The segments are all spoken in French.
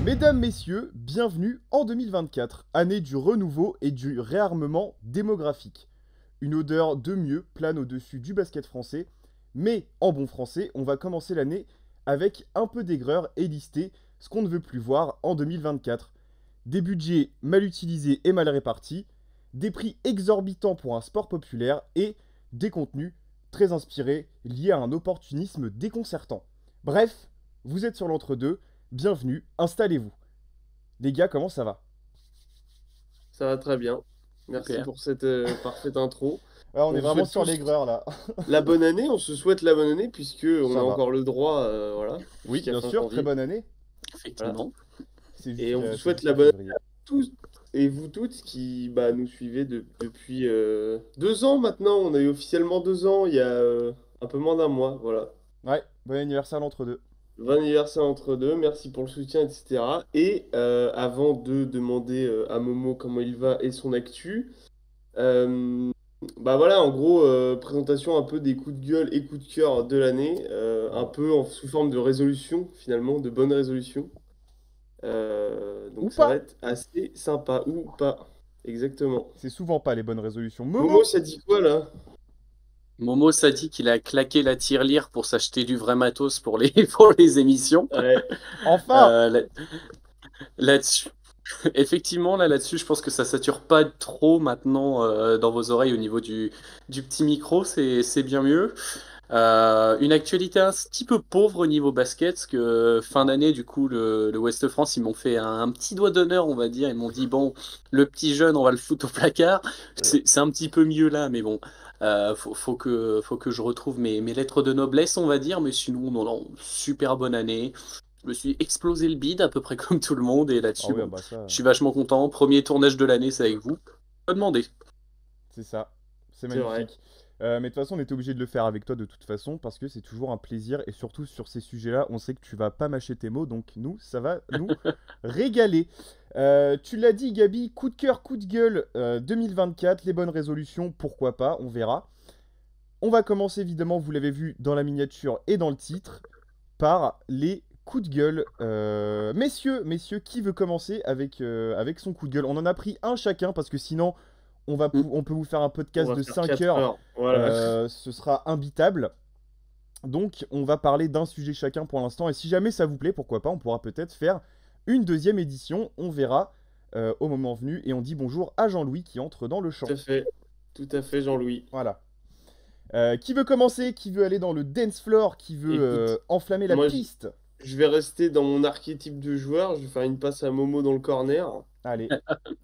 Mesdames, Messieurs, bienvenue en 2024, année du renouveau et du réarmement démographique. Une odeur de mieux plane au-dessus du basket français, mais en bon français, on va commencer l'année avec un peu d'aigreur et lister ce qu'on ne veut plus voir en 2024. Des budgets mal utilisés et mal répartis, des prix exorbitants pour un sport populaire et des contenus très inspirés liés à un opportunisme déconcertant. Bref, vous êtes sur l'entre-deux. Bienvenue, installez-vous. Les gars, comment ça va? Ça va très bien. Merci Super. pour cette parfaite intro. Ouais, on est On vraiment souhaite sur tous l'aigreur là. la bonne année. On se souhaite la bonne année puisque on Ça a va. encore le droit, voilà, Oui, jusqu'à bien fin sûr, très janvier. bonne année. Effectivement. C'est Et on vous c'est souhaite la jusqu'à bonne année février. à tous et vous toutes qui nous suivez depuis 2 ans maintenant. On a eu officiellement 2 ans il y a un peu moins d'un mois. Voilà. Ouais, bon anniversaire l'entre-deux. Bon anniversaire entre deux. Merci pour le soutien, etc. Et avant de demander à Momo comment il va et son actu. Euh, Bah voilà, en gros, présentation un peu des coups de gueule et coups de cœur de l'année, un Voilà. peu sous forme de résolution, finalement, de bonnes résolutions. Ou Donc ça va pas. être assez sympa, ou pas, exactement. C'est souvent pas les bonnes résolutions. Momo, Momo! ça dit quoi là? Momo s'a dit qu'il a claqué la tirelire pour s'acheter du vrai matos pour les, pour les émissions. Ouais, Enfin! Euh, là- Là-dessus, effectivement, là-dessus, je pense que ça sature pas trop maintenant dans vos oreilles au niveau du petit micro, c'est bien mieux. Une actualité un petit peu pauvre au niveau basket, parce que fin d'année, du coup, le Ouest France, ils m'ont fait un petit doigt d'honneur, on va dire. Ils m'ont dit, bon, le petit jeune, on va le foutre au placard. C'est un petit peu mieux là, mais bon, faut que je retrouve mes lettres de noblesse, on va dire. Mais sinon, non, non, super bonne année. Je me suis explosé le bide, à peu près comme tout le monde, et Ah là-dessus, oui, ah bon, bah ça, je suis vachement content. Premier tournage de l'année, c'est avec vous. Pas demander. c'est ça. C'est c'est vrai. magnifique. Mais de toute façon, on était obligé de le faire avec toi de toute façon, parce que c'est toujours un plaisir, et surtout sur ces sujets-là, on sait que tu vas pas mâcher tes mots, donc nous, ça va nous régaler. Tu l'as dit, Gabi, coup de cœur, coup de gueule 2024, les bonnes résolutions, pourquoi pas, on verra. On va commencer évidemment, vous l'avez vu dans la miniature et dans le titre, par les coups de gueule. Messieurs, qui veut commencer avec son coup de gueule? On en a pris un chacun parce que sinon Mm. on peut vous faire un On podcast va de faire 5 4 heures. heures. Voilà. Ce sera imbitable. Donc on va parler d'un sujet chacun pour l'instant. Et si jamais ça vous plaît, pourquoi pas, on pourra peut-être faire une deuxième édition. On verra au moment venu. Et on dit bonjour à Jean-Louis qui entre dans le champ. Tout à fait. Tout à fait, Jean-Louis. Voilà. Qui veut commencer? Qui veut aller dans le dance floor? Qui veut Écoute, enflammer la moi, piste? je vais rester dans mon archétype de joueur. Je vais faire une passe à Momo dans le corner Allez,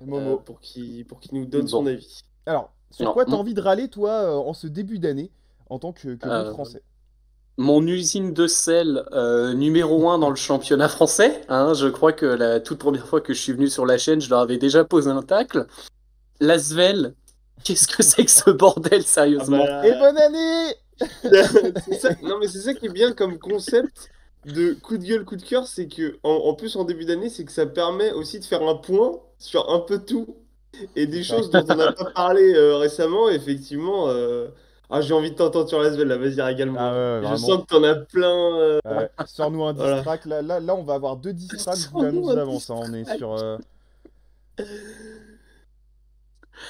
Momo. pour qu'il nous donne son Bon, avis. Alors, sur non, quoi t'as envie de râler, toi, en ce début d'année, en tant que bon euh, français? mon usine de sel numéro 1 dans le championnat français. Hein, je crois que la toute première fois que je suis venu sur la chaîne, je leur avais déjà posé un tacle. L'Asvel, qu'est-ce que c'est que ce bordel, Ah sérieusement? Et bah, bonne année! c'est ça. Non mais c'est ça qui est bien comme concept de coup de gueule, coup de cœur, c'est que en plus en début d'année, c'est que ça permet aussi de faire un point sur un peu tout et C'est des ça. choses dont on n'a pas parlé récemment. Effectivement, ah j'ai envie de t'entendre sur l'Asvel là. Vas-y, Ah régale-moi. ouais, Je vraiment. sens que t'en as plein. Sors-nous un diss Voilà. track. Là, on va avoir deux diss tracks, je vous l'annonce Sans-nous un d'avance, hein. On est distract. sur...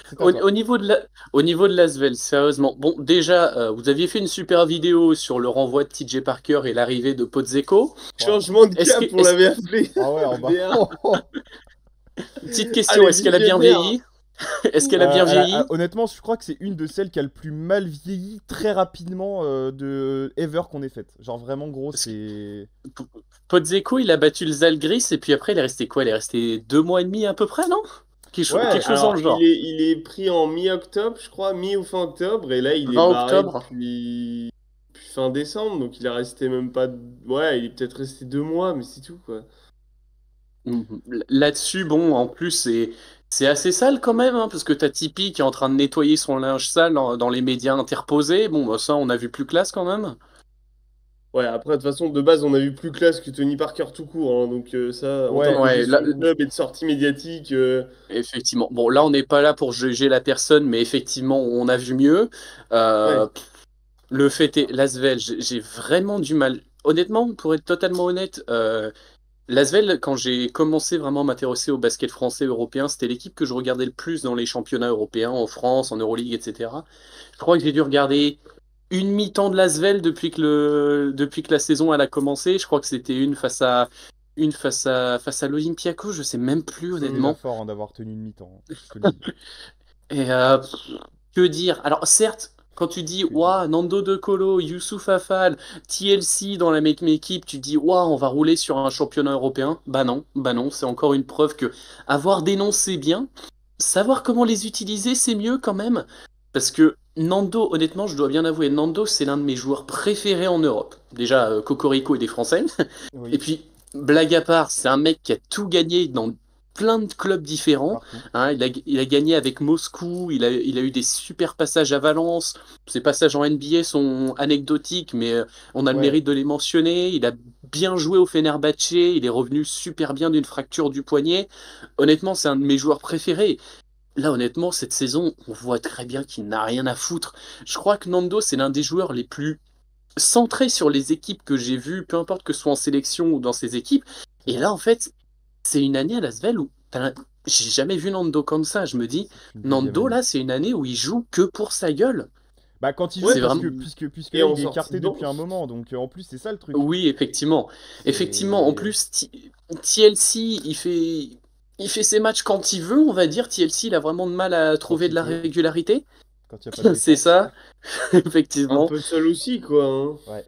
C'est à Au, toi. au niveau de au niveau de l'Asvel, sérieusement. Bon, déjà, vous aviez fait une super vidéo sur le renvoi de TJ Parker et l'arrivée de Podzeko. Ouah. Changement de Est-ce que, cap, on est-ce- l'avait appelé. Ah ouais, alors bah... VA. Petite question, Allez, est-ce qu'elle a bien visionnaire. vieilli? Est-ce qu'elle a bien vieilli? Honnêtement, je crois que c'est une de celles qui a le plus mal vieilli très rapidement de ever qu'on ait faite. Genre vraiment gros, Parce que c'est... P- Podzeko, il a battu le Zalgiris et puis après, il est resté quoi? Il est resté 2 mois et demi à peu près, non? Quelque Ouais, chose dans Alors, le il genre. est, il est pris en mi-octobre, je crois, mi ou fin octobre, et là, il est 20 barré octobre. depuis fin décembre, donc il est resté même pas. Ouais, il est peut-être resté 2 mois, mais c'est tout, quoi. Là-dessus, bon, en plus, c'est assez sale quand même, hein, parce que t'as Tipeee qui est en train de nettoyer son linge sale dans les médias interposés. Bon, bah, ça, on a vu plus classe quand même. Ouais, après, de toute façon, de base, on a vu plus classe que Tony Parker tout court, hein, donc ça, en termes ouais, de Ouais, là, gestion de club et de sortie médiatique, effectivement. Bon, là, on n'est pas là pour juger la personne, mais effectivement, on a vu mieux. ouais. Euh, le fait est, Lasvel, j'ai vraiment du mal. Honnêtement, pour être totalement honnête, L'Asvel, quand j'ai commencé vraiment à m'intéresser au basket français européen, c'était l'équipe que je regardais le plus dans les championnats européens, en France, en Euroleague, etc. Je crois que j'ai dû regarder une mi-temps de l'Asvel depuis que la saison elle a commencé. Je crois que c'était face à l'Olympiakos, je sais même plus C'est déjà honnêtement. fort hein, d'avoir tenu une mi-temps, hein, je te le dis. Et que dire? Alors certes, quand tu dis Que dire. ouah, Nando De Colo, Youssouf Afal, TLC dans la même équipe, tu dis ouah, on va rouler sur un championnat européen. Bah non, c'est encore une preuve que avoir des noms c'est bien, savoir comment les utiliser c'est mieux quand même. Parce que Nando, honnêtement, je dois bien avouer, Nando c'est l'un de mes joueurs préférés en Europe. Déjà, Cocorico il est français. Et Oui, puis, blague à part, c'est un mec qui a tout gagné dans plein de clubs différents. partout. Hein. Il a gagné avec Moscou, il a eu des super passages à Valence. Ses passages en NBA sont anecdotiques, mais on a le Ouais, mérite de les mentionner. Il a bien joué au Fenerbahçe, il est revenu super bien d'une fracture du poignet. Honnêtement, c'est un de mes joueurs préférés. Là, honnêtement, cette saison, on voit très bien qu'il n'a rien à foutre. Je crois que Nando, c'est l'un des joueurs les plus centrés sur les équipes que j'ai vues, peu importe que ce soit en sélection ou dans ses équipes. c'est Et vrai. là, en fait, c'est une année à Lasvel où j'ai jamais vu Nando comme ça. Je me dis, C'est une deuxième Nando, année. là, c'est une année où il joue que pour sa gueule. Bah quand il Ouais, joue, C'est parce vraiment. que puisque et là en il est sortie écarté de banc. depuis un moment, donc en plus c'est ça le truc. Oui, effectivement. Effectivement, en C'est plus, TLC, il fait ses matchs quand il veut, on va dire. TLC, il a vraiment de mal à quand trouver de il la peut, régularité. quand il n'y a pas de C'est défense. ça, Un effectivement. peu seul aussi, quoi, hein. Ouais.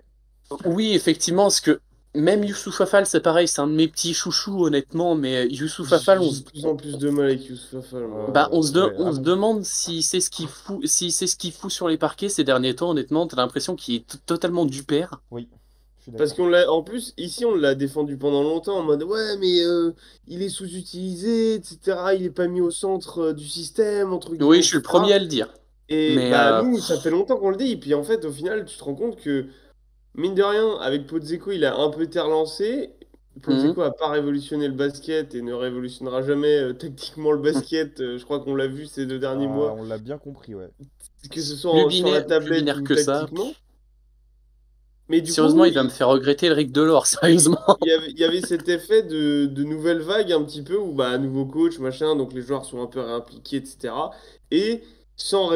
Oui, effectivement, parce que même Youssouf Afal, c'est pareil, c'est un de mes petits chouchous, honnêtement, mais Youssouf Afal, J'ai de plus en plus de mal avec Youssouf Afal, moi. bah, Ouais. on Ah se bon? demande si c'est ce qu'il fout, si c'est ce qu'il fout sur les parquets ces derniers temps, honnêtement, t'as l'impression qu'il est totalement du père. Oui, je suis Parce d'accord. qu'on l'a, en plus, ici, on l'a défendu pendant longtemps en mode ouais, mais il est sous-utilisé, etc. Il est pas mis au centre du système, entre Oui, guillemets, je suis le premier etc. à le dire. Et Mais bah, nous, ça fait longtemps qu'on le dit. Et puis en fait, au final, tu te rends compte que, mine de rien, avec Podzeko, il a un peu été relancé. mhm. Podzeko a pas révolutionné le basket et ne révolutionnera jamais tactiquement le basket. Je crois qu'on l'a vu ces 2 derniers Ah, mois, on l'a bien compris, ouais. que ce soit Plus sur la binaire, plus tablette binaire ou que ça. tactiquement. Mais du Sérieusement, coup, il va me faire regretter le Rick Delors, sérieusement. il y avait cet effet de nouvelle vague un petit peu où bah nouveau coach machin donc les joueurs sont un peu réimpliqués etc. Et sans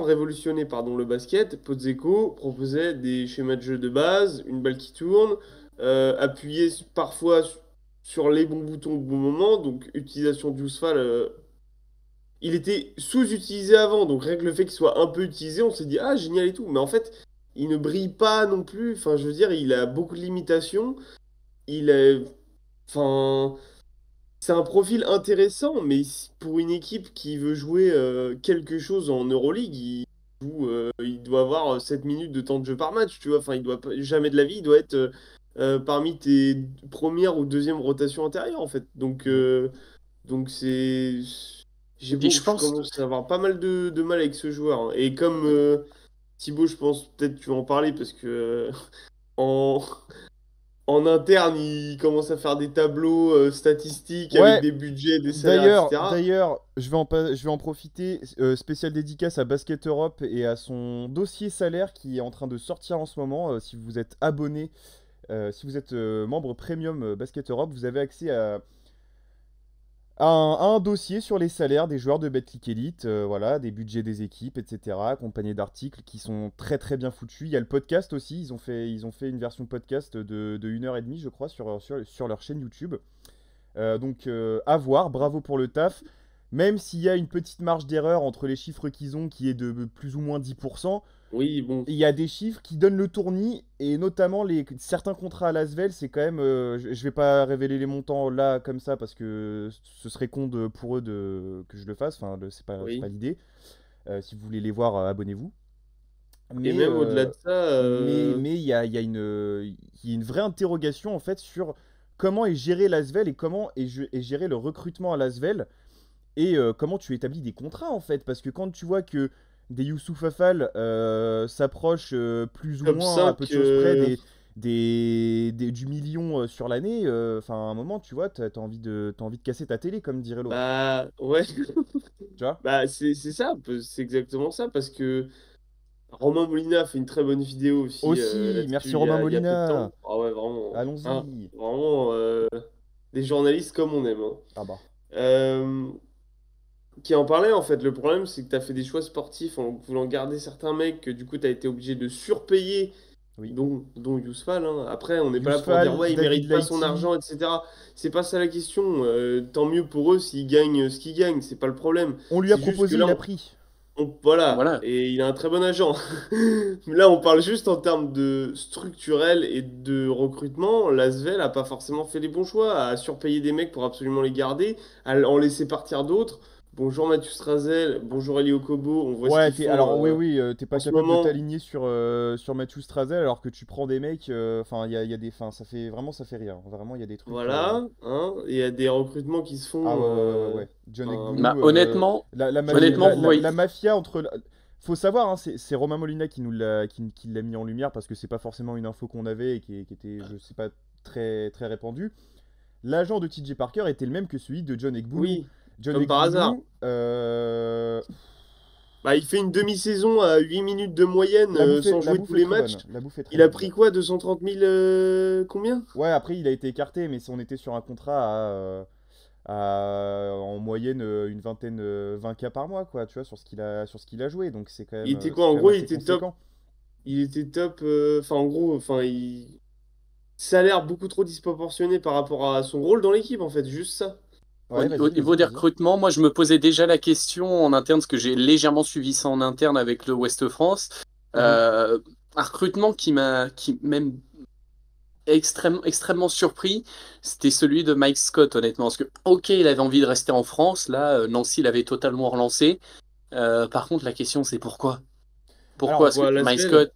révolutionner pardon le basket, Podzeko proposait des schémas de jeu de base, une balle qui tourne, appuyé parfois sur les bons boutons au bon moment, donc utilisation du Ousfal. Il était sous-utilisé avant, donc rien que le fait qu'il soit un peu utilisé, on s'est dit ah génial et tout, mais en fait il ne brille pas non plus, enfin je veux dire il a beaucoup de limitations. Il est, enfin, c'est un profil intéressant, mais pour une équipe qui veut jouer quelque chose en Euroleague, il doit avoir 7 minutes de temps de jeu par match, tu vois. Enfin, il doit jamais de la vie, il doit être parmi tes premières ou deuxième rotations intérieures, en fait. Donc, Mm. Et puis je je pense, commence à avoir pas mal de mal avec ce joueur, hein. Et comme Thibaut, je pense peut-être tu vas en parler parce que en en interne, ils commencent à faire des tableaux statistiques avec Ouais, des budgets, des salaires, d'ailleurs, etc. d'ailleurs, je vais en profiter, spécial dédicace à Basket Europe et à son dossier salaire qui est en train de sortir en ce moment. Si vous êtes abonné, si vous êtes membre premium Basket Europe, vous avez accès à un dossier sur les salaires des joueurs de Betclic Elite, voilà, des budgets des équipes, etc., accompagné d'articles qui sont très très bien foutus. Il y a le podcast aussi, ils ont fait une version podcast de 1 heure et demie, je crois, sur leur chaîne YouTube. Donc à voir, bravo pour le taf. Même s'il y a une petite marge d'erreur entre les chiffres qu'ils ont, qui est de plus ou moins 10%, Oui, bon. il y a des chiffres qui donnent le tournis, et notamment certains contrats à l'Asvel, c'est quand même... je vais pas révéler les montants là comme ça, parce que ce serait con pour eux que je le fasse, enfin c'est pas Oui. l'idée. Si vous voulez les voir, abonnez-vous. Et Mais même au-delà de ça, mais il y a une vraie interrogation en fait sur comment est géré l'Asvel et comment est géré le recrutement à l'Asvel et comment tu établis des contrats en fait. Parce que quand tu vois que des Youssouf Afal s'approchent plus ou top moins à peu 5, de choses près du million sur l'année, enfin à un moment tu vois, t'as envie de casser ta télé comme dirait l'autre. bah ouais. Tu vois? Bah c'est ça, c'est exactement ça, parce que Romain Molina fait une très bonne vidéo aussi Aussi, là-dessus merci Romain il y a peu de Molina. temps. Ah ouais, vraiment. Hein, Allons-y. vraiment des journalistes comme on aime. Hein. Ah bah, Euh, qui en parlait en fait. Le problème, c'est que tu as fait des choix sportifs en voulant garder certains mecs que du coup tu as été obligé de surpayer, oui. dont Yousfal. Hein. Après, on n'est pas là pour dire Yousfal, ouais, il David mérite pas son Laïti, argent, etc. C'est pas ça la question. Tant mieux pour eux s'ils gagnent ce qu'ils gagnent, c'est pas le problème. on lui a C'est juste que proposé, là, il a pris. voilà, Voilà. et il a un très bon agent. Mais là, on parle juste en termes de structurel et de recrutement. L'Asvel a pas forcément fait les bons choix, à surpayer des mecs pour absolument les garder, à en laisser partir d'autres. Bonjour Mathieu Strazel, bonjour Elio Kobo, on voit ce Ouais, qu'ils font alors oui, oui, t'es en pas ce capable de moment. t'aligner sur Matthew Strazel alors que tu prends des mecs, enfin, il y a des, enfin, ça fait vraiment, ça fait rire. Vraiment, il y a des trucs. Voilà, hein, il y a des recrutements qui se Ah font. ouais, ouais, ouais, ouais, ouais. John Enfin, Bah, Ekbulu, honnêtement, la mafia, honnêtement, vous voyez. la mafia entre. Faut savoir, hein, c'est Romain Molina qui l'a mis en lumière parce que c'est pas forcément une info qu'on avait et qui était, je sais pas, très, très répandue. L'agent de TJ Parker était le même que celui de John Ekbulu. oui, John comme par hasard. Ekbulu, Bah, il fait une demi-saison à 8 minutes de moyenne sans la jouer bouffe tous est les très matchs. bonne. La bouffe est très Il a bonne. pris quoi, 230 000 combien? Ouais, après, il a été écarté, mais si on était sur un contrat en moyenne une vingtaine, 20 k par mois, quoi, tu vois, sur ce qu'il a joué. Donc Il était quoi? c'est En quand même gros, il assez était top. conséquent. Il était top. Enfin, en gros, enfin, ça a l'air beaucoup trop disproportionné par rapport à son rôle dans l'équipe, en fait. Juste ça. Au, Ouais, au vas-y, niveau vas-y, des vas-y. recrutements, moi je me posais déjà la question en interne, parce que j'ai légèrement suivi ça en interne avec le Ouest France. Mhm. Euh, un recrutement qui même extrêmement surpris, c'était celui de Mike Scott, honnêtement. Parce que, ok, il avait envie de rester en France, là, Nancy l'avait totalement relancé. Par contre, la question c'est pourquoi? Pourquoi? Alors, Parce que Pourquoi Mike Lasvel? Scott,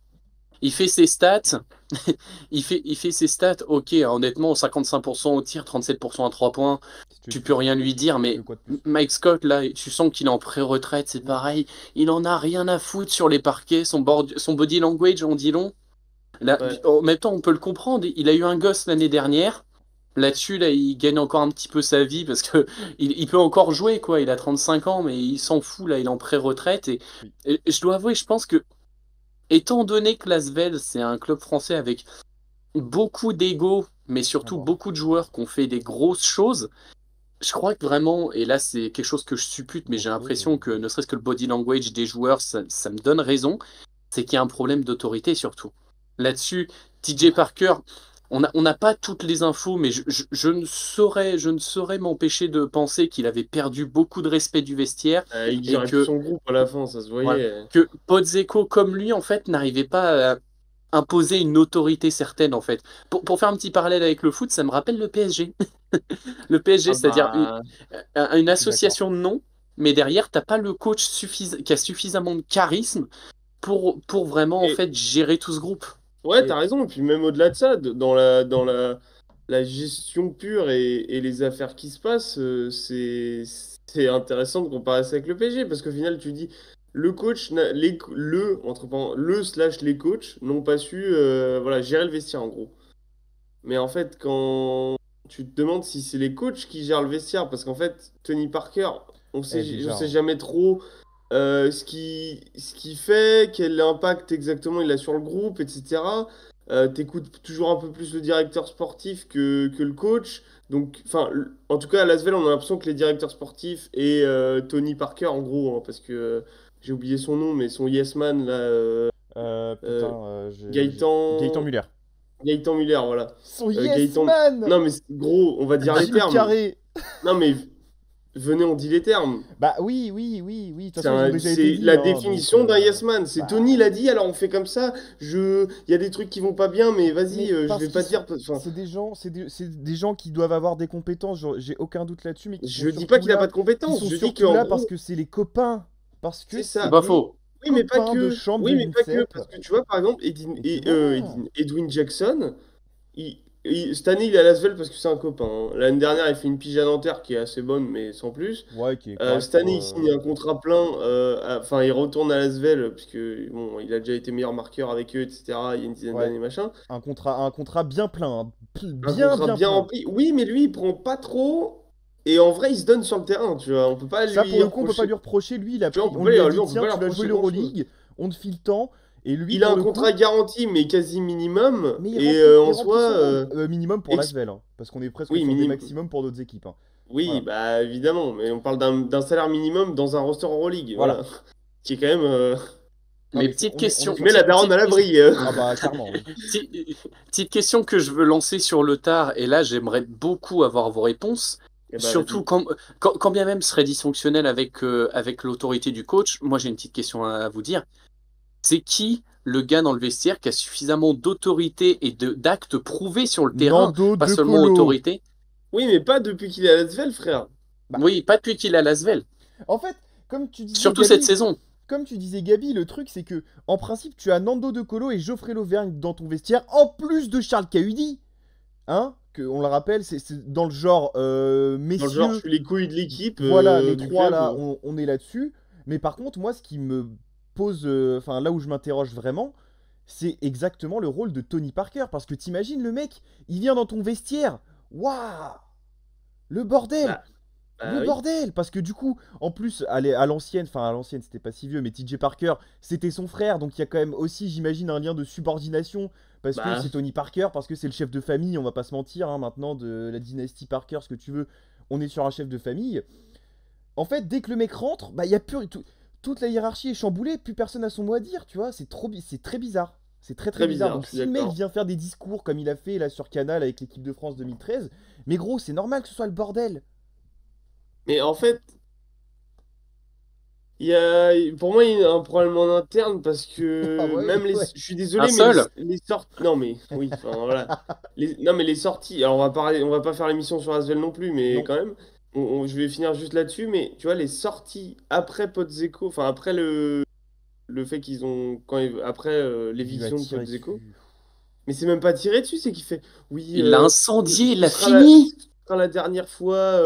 il fait ses stats, il fait ses stats, ok, honnêtement, 55% au tir, 37% à 3 points. si tu veux Tu plus, peux rien lui dire, tu veux mais quoi de plus? Mike Scott, là, tu sens qu'il est en pré-retraite, c'est pareil. Il en a rien à foutre sur les parquets, son body language, on dit long. Là, Ouais. en même temps, on peut le comprendre. Il a eu un gosse l'année dernière. Là-dessus, là, il gagne encore un petit peu sa vie parce que il peut encore jouer, quoi. Il a 35 ans, mais il s'en fout, là, il est en pré-retraite. Et, Oui. et je dois avouer, je pense que, étant donné que l'Asvel, c'est un club français avec beaucoup d'ego, mais Ah surtout bah. beaucoup de joueurs qui ont fait des grosses choses, je crois que vraiment, et là c'est quelque chose que je suppute, mais j'ai Beaucoup. l'impression que ne serait-ce que le body language des joueurs, ça me donne raison, c'est qu'il y a un problème d'autorité surtout. Là-dessus, TJ Parker, on n'a pas toutes les infos, mais je ne saurais m'empêcher de penser qu'il avait perdu beaucoup de respect du vestiaire Il et gérait plus que, son groupe à la fin, ça se voilà, voyait. que Podzeko, comme lui, en fait, n'arrivait pas à imposer une autorité certaine, en fait. Pour faire un petit parallèle avec le foot, ça me rappelle le PSG. Le PSG, Ah c'est-à-dire bah. une Je suis d'accord. association de noms, mais derrière, t'as pas le coach qui a suffisamment de charisme pour vraiment en Et, fait gérer tout ce groupe. ouais, Et t'as raison. Et puis même au-delà de ça, dans la gestion pure et les affaires qui se passent, c'est intéressant de comparer ça avec le PSG parce qu'au final, tu dis le coach, entre parenthèses, le slash les coachs n'ont pas su voilà, gérer le vestiaire en gros. Mais en fait, quand tu te demandes si c'est les coachs qui gèrent le vestiaire, parce qu'en fait, Tony Parker, on déjà, sait hein. jamais trop ce qu'il fait, quel impact exactement il a sur le groupe, etc. T'écoutes toujours un peu plus le directeur sportif que le coach. Donc, enfin, en tout cas, à Lasvel, on a l'impression que les directeurs sportifs et Tony Parker, en gros, hein, parce que j'ai oublié son nom, mais son yes man, là, Putain, euh, Gaëtan. Gaëtan Muller. Gaëtan Muller, voilà. Son yes Gaëtan. man! Non, mais gros, on va dire les Jim termes. Carré! Non, mais venez, on dit les termes. Bah oui, oui, oui, oui. De toute façon, ils ont déjà été C'est dit, la hein, donc définition d'un yes man. C'est Tony bah l'a dit, alors on fait comme ça. Il y a des trucs qui vont pas bien, mais vas-y, mais je parce vais qu'ils pas sont, dire. Enfin, c'est des gens, c'est des gens qui doivent avoir des compétences. J'ai aucun doute là-dessus, mais je dis pas qu'il a pas de qui compétences. sont Je dis surtout qu'en là parce gros, que c'est les copains, parce que c'est C'est c'est ça. pas les faux. Oui, mais pas copains de que. chambre de Oui, mais pas que. l'INSEP. Parce que tu vois, par exemple, Et que voilà. Edwin Jackson, cette année, il est à Lasvel parce que c'est un copain. Hein. L'année dernière, il fait une pige à Nanterre qui est assez bonne, mais sans plus. Ouais, qui est correct Cette pour. année, il signe un contrat plein. Enfin, il retourne à Lasvel, puisque bon, il a déjà été meilleur marqueur avec eux, etc. Il y a une dizaine Ouais, d'années, machin. un contrat bien plein, hein. Un Bien, contrat bien bien plein. rempli. Oui, mais lui, il prend pas trop. Et en vrai, il se donne sur le terrain, tu vois. On peut pas Ça, lui pour le coup, on peut pas reprocher. lui reprocher. Lui, il a Tu vois, pris. On lui a dit, on peut tiens, pas lui tu vas jouer reprocher grand-chose. l'Euroleague, on te file le temps. Et lui, Il a pour un le coup, contrat garanti, mais quasi minimum. mais Et il en remplit soi, son rôle. Minimum pour ex- l'Asvel, hein, parce qu'on est presque oui, sur des minimum. maximums pour d'autres équipes. Hein. Oui, Voilà. bah évidemment, mais on parle d'un salaire minimum dans un roster Euroleague, Voilà. voilà. Qui est quand même. Non, Mais mais petite on est question. Tu mets la daronne à l'abri. Ah bah clairement, oui. Petite question que je veux lancer sur le tard, et là j'aimerais beaucoup avoir vos réponses. Eh bah, Surtout vas-y. quand bien même ce serait dysfonctionnel avec l'autorité du coach, moi j'ai une petite question à vous dire. C'est qui le gars dans le vestiaire qui a suffisamment d'autorité et d'actes prouvés sur le terrain, Nando pas De seulement Colo. autorité? Oui, mais pas depuis qu'il est à Lasvel, frère. Bah, Oui, pas depuis qu'il est à Lasvel. en fait, comme tu disais, Surtout cette Gabi, saison. comme tu disais, Gabi, le truc c'est que, en principe, tu as Nando De Colo et Geoffrey Lauvergne dans ton vestiaire, en plus de Charles Cahudi. Hein, que, on le rappelle, c'est dans le genre Dans le messieurs. genre, je suis les couilles de l'équipe. Voilà, les du trois club. là, on est là-dessus. Mais par contre, moi, ce qui me pose. Enfin, là où je m'interroge vraiment, c'est exactement le rôle de Tony Parker. Parce que t'imagines, le mec, il vient dans ton vestiaire. Waouh! Le bordel! Le Oui. bordel! Parce que du coup, en plus, à l'ancienne, enfin à l'ancienne, c'était pas si vieux, mais TJ Parker, c'était son frère. Donc il y a quand même aussi, j'imagine, un lien de subordination. Parce que Bah, c'est Tony Parker, parce que c'est le chef de famille, on va pas se mentir, hein, maintenant, de la dynastie Parker, ce que tu veux, on est sur un chef de famille. En fait, dès que le mec rentre, bah, y a plus, toute la hiérarchie est chamboulée, plus personne n'a son mot à dire, tu vois, c'est très bizarre. C'est très Très bizarre. bizarre, Donc je suis si le mec d'accord. vient faire des discours comme il a fait là sur Canal avec l'équipe de France 2013, mais gros, c'est normal que ce soit le bordel. Mais en fait, pour moi, il y a un problème en interne parce Ah que ouais, même les. ouais. Je suis Un désolé, mais seul? les sorties. Non, mais oui, enfin voilà. Non, mais les sorties. Alors, on va pas faire l'émission sur Asvel non plus, mais Non. quand même, je vais finir juste là-dessus. Mais tu vois, les sorties après Podzeko, enfin après le fait qu'ils ont. Après Il lui a l'éviction de tiré Podzeko. dessus. Mais c'est même pas tiré dessus, c'est qu'il fait. Oui, Il l'a incendié, il l'a ce fini. sera la dernière fois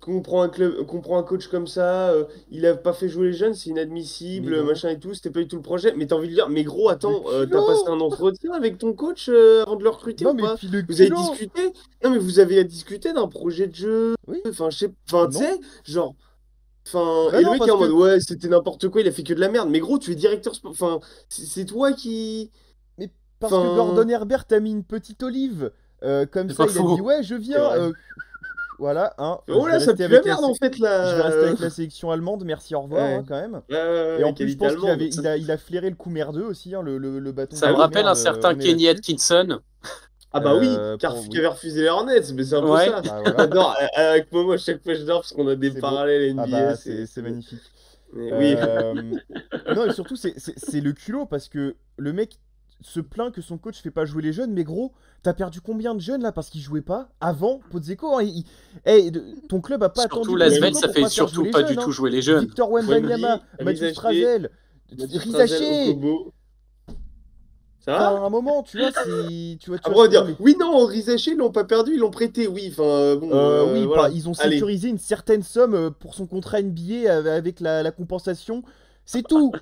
qu'on prend un coach comme ça. Il a pas fait jouer les jeunes, c'est Mais inadmissible, gros, machin et tout. C'était pas du tout le projet. Mais t'as envie de dire, mais gros, le attends, t'as passé culot! un entretien avec ton coach avant de le recruter Non ou mais pas? puis le Vous avez culot! discuté? Non, mais vous avez discuté d'un projet de jeu. Oui? Enfin, je sais, enfin, tu Non? sais, genre. Enfin, Bah et le non, mec est parce en mode, que. ouais, c'était n'importe quoi, il a fait que de la merde. Mais gros, tu es directeur sport. Enfin, c'est toi qui. Mais parce que Enfin, Gordon Herbert a mis une petite olive. Comme C'est ça, pas il a dit faux. ouais, je c'est viens. vrai. Voilà, hein, Oh là, ça pue la merde en fait je vais rester là. avec la sélection allemande. Merci, au revoir, Ouais. hein, quand même. Et Ouais, en plus, je qualité pense qu'il allemande. avait, il a flairé le coup merdeux aussi, hein, le bâton Ça de me rappelle un merde. certain On est Kenny là-dessus. Atkinson. Ah bah oui, qui Oui, avait refusé les Hornets, mais c'est un peu Ouais. ça. bah voilà, J'adore, avec Momo, à chaque fois je dors parce qu'on a des c'est beau. parallèles Ah NBA, bah, c'est beau. magnifique. Mais oui, Euh, Non, et surtout, c'est le culot parce que le mec se plaint que son coach fait pas jouer les jeunes, mais gros, t'as perdu combien de jeunes là parce qu'ils jouaient pas avant Podzeko, hein, ton club a pas Surtout attendu Lasvel, Podzeko ça pour fait pas faire jouer surtout les pas jeunes. du tout Hein. jouer les jeunes. Victor Wemby, Wembanyama, Mathieu Rizaché, Strazel, Mathieu Strazel, Rizaché. Okobo. Ça Enfin, à va? un moment, tu vois, c'est. Tu vois, Après on va non dire, mais. oui non, Rizaché, ils l'ont pas perdu, ils l'ont prêté, oui, enfin bon, Oui, voilà. ils ont Allez. sécurisé une certaine somme pour son contrat NBA avec la compensation. C'est tout.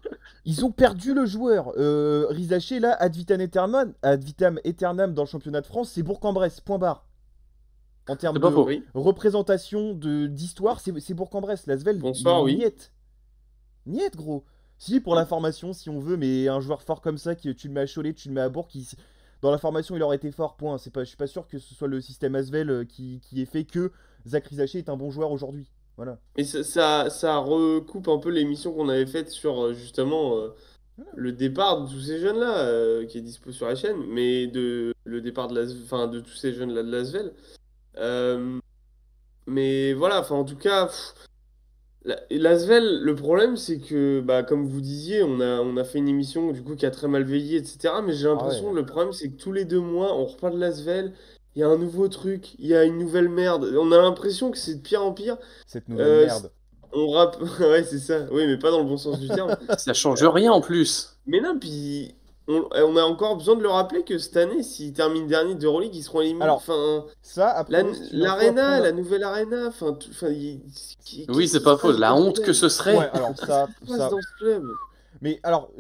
Ils ont perdu le joueur. Rizaché, là, ad vitam aeternam dans le championnat de France, c'est Bourg-en-Bresse, point barre. En termes C'est pas de faux. Oui, représentation d'histoire, c'est Bourg-en-Bresse. L'Asvel, bonsoir, oui. niette. Niette, gros. Si, pour la formation, si on veut, mais un joueur fort comme ça, tu le mets à Cholet, tu le mets à Bourg, dans la formation, il aurait été fort, point. Je suis pas sûr que ce soit le système Asvel qui ait fait que Zach Rizaché est un bon joueur aujourd'hui. Voilà. Et ça recoupe un peu l'émission qu'on avait faite sur justement le départ de tous ces jeunes-là, qui est dispo sur la chaîne, mais le départ enfin, de tous ces jeunes-là de l'Asvel. Euh, mais voilà, enfin en tout cas, l'Asvel, le problème c'est que, bah, comme vous disiez, on a fait une émission du coup qui a très mal veillé, etc. Mais j'ai Ah l'impression ouais, que le problème c'est que tous les 2 mois, on reparle de l'Asvel, il y a un nouveau truc, il y a une nouvelle merde. On a l'impression que c'est de pire en pire. cette nouvelle Euh, merde. Ouais, c'est ça. Oui, mais pas dans le bon sens du terme. Ça change rien en plus. Mais non, puis on a encore besoin de le rappeler que cette année, s'ils terminent dernier d'Euroleague, ils seront éliminés. Alors, Enfin, ça, a priori, c'est une info à l'arena, prendre. la nouvelle arena, enfin, enfin, Oui, qu'est-ce c'est qui se pas faux. passe La dans ce honte que club? ce Ouais, serait. alors Qu'est-ce qui se passe dans ce club? Mais alors,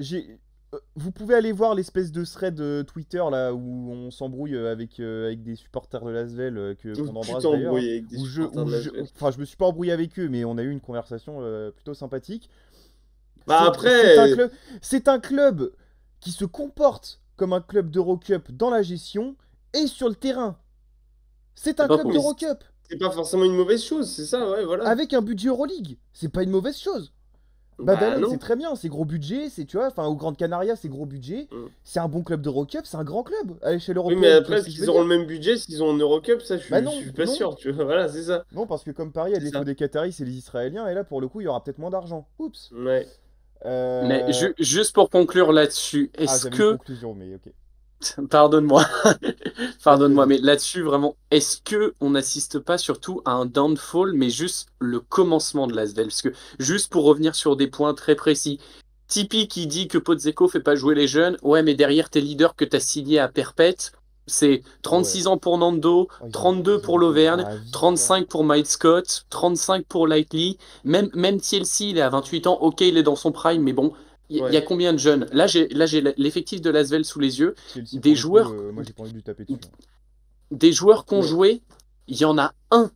vous pouvez aller voir l'espèce de thread Twitter là où on s'embrouille avec des supporters de l'Asvel Où qu'on tu embrasse d'ailleurs. t'embrouilles avec des supporters de l'ASvel. Enfin, je me suis pas embrouillé avec eux, mais on a eu une conversation plutôt sympathique. Bah C'est après, un club qui se comporte comme un club d'Eurocup dans la gestion et sur le terrain. C'est un pas club faux. d'Eurocup C'est pas forcément une mauvaise chose, c'est ça, ouais, voilà. avec un budget Euroleague. C'est pas une mauvaise chose. Bah Badalone, non. c'est très bien, c'est gros budget, c'est, tu vois, enfin, au Grand Canaria, c'est gros budget. Mm. C'est un bon club d'Eurocup, c'est un grand club à l'échelle Oui, européenne. mais tu vois après, ce est-ce que je qu'ils veux auront dire le même budget s'ils ont en Eurocup? Ça, Bah non, je suis pas non. sûr, tu vois. Voilà, c'est ça. Non, parce que comme Paris, à C'est défaut ça. des Qataris, c'est les Israéliens, et là, pour le coup, il y aura peut-être moins d'argent. Oups. Ouais. Mais Euh... juste pour conclure là-dessus, Ah, est-ce j'avais une que conclusion, mais ok. pardonne-moi, pardonne-moi, Vas-y. mais là-dessus, vraiment, est-ce que on n'assiste pas surtout à un downfall, mais juste le commencement de l'Asvel? Parce que, juste pour revenir sur des points très précis, Tipeee qui dit que Podzeko fait pas jouer les jeunes, ouais, mais derrière tes leaders que tu as signés à perpète, c'est Ah ouais. 36 ans pour Nando, Oh, 32 ils pour ont été l'Auvergne, gravis, quoi. 35 pour Mike Scott, 35 pour Likely, même TLC, il est à 28 ans, ok, il est dans son prime, mais bon, il y a Ouais. combien de jeunes? Là, j'ai l'effectif de l'Asvel sous les yeux. Chelsea, Des pour le coup, joueurs, moi, j'ai pas envie de lui taper dessus. des joueurs qui ont Ouais. joué, il y en a un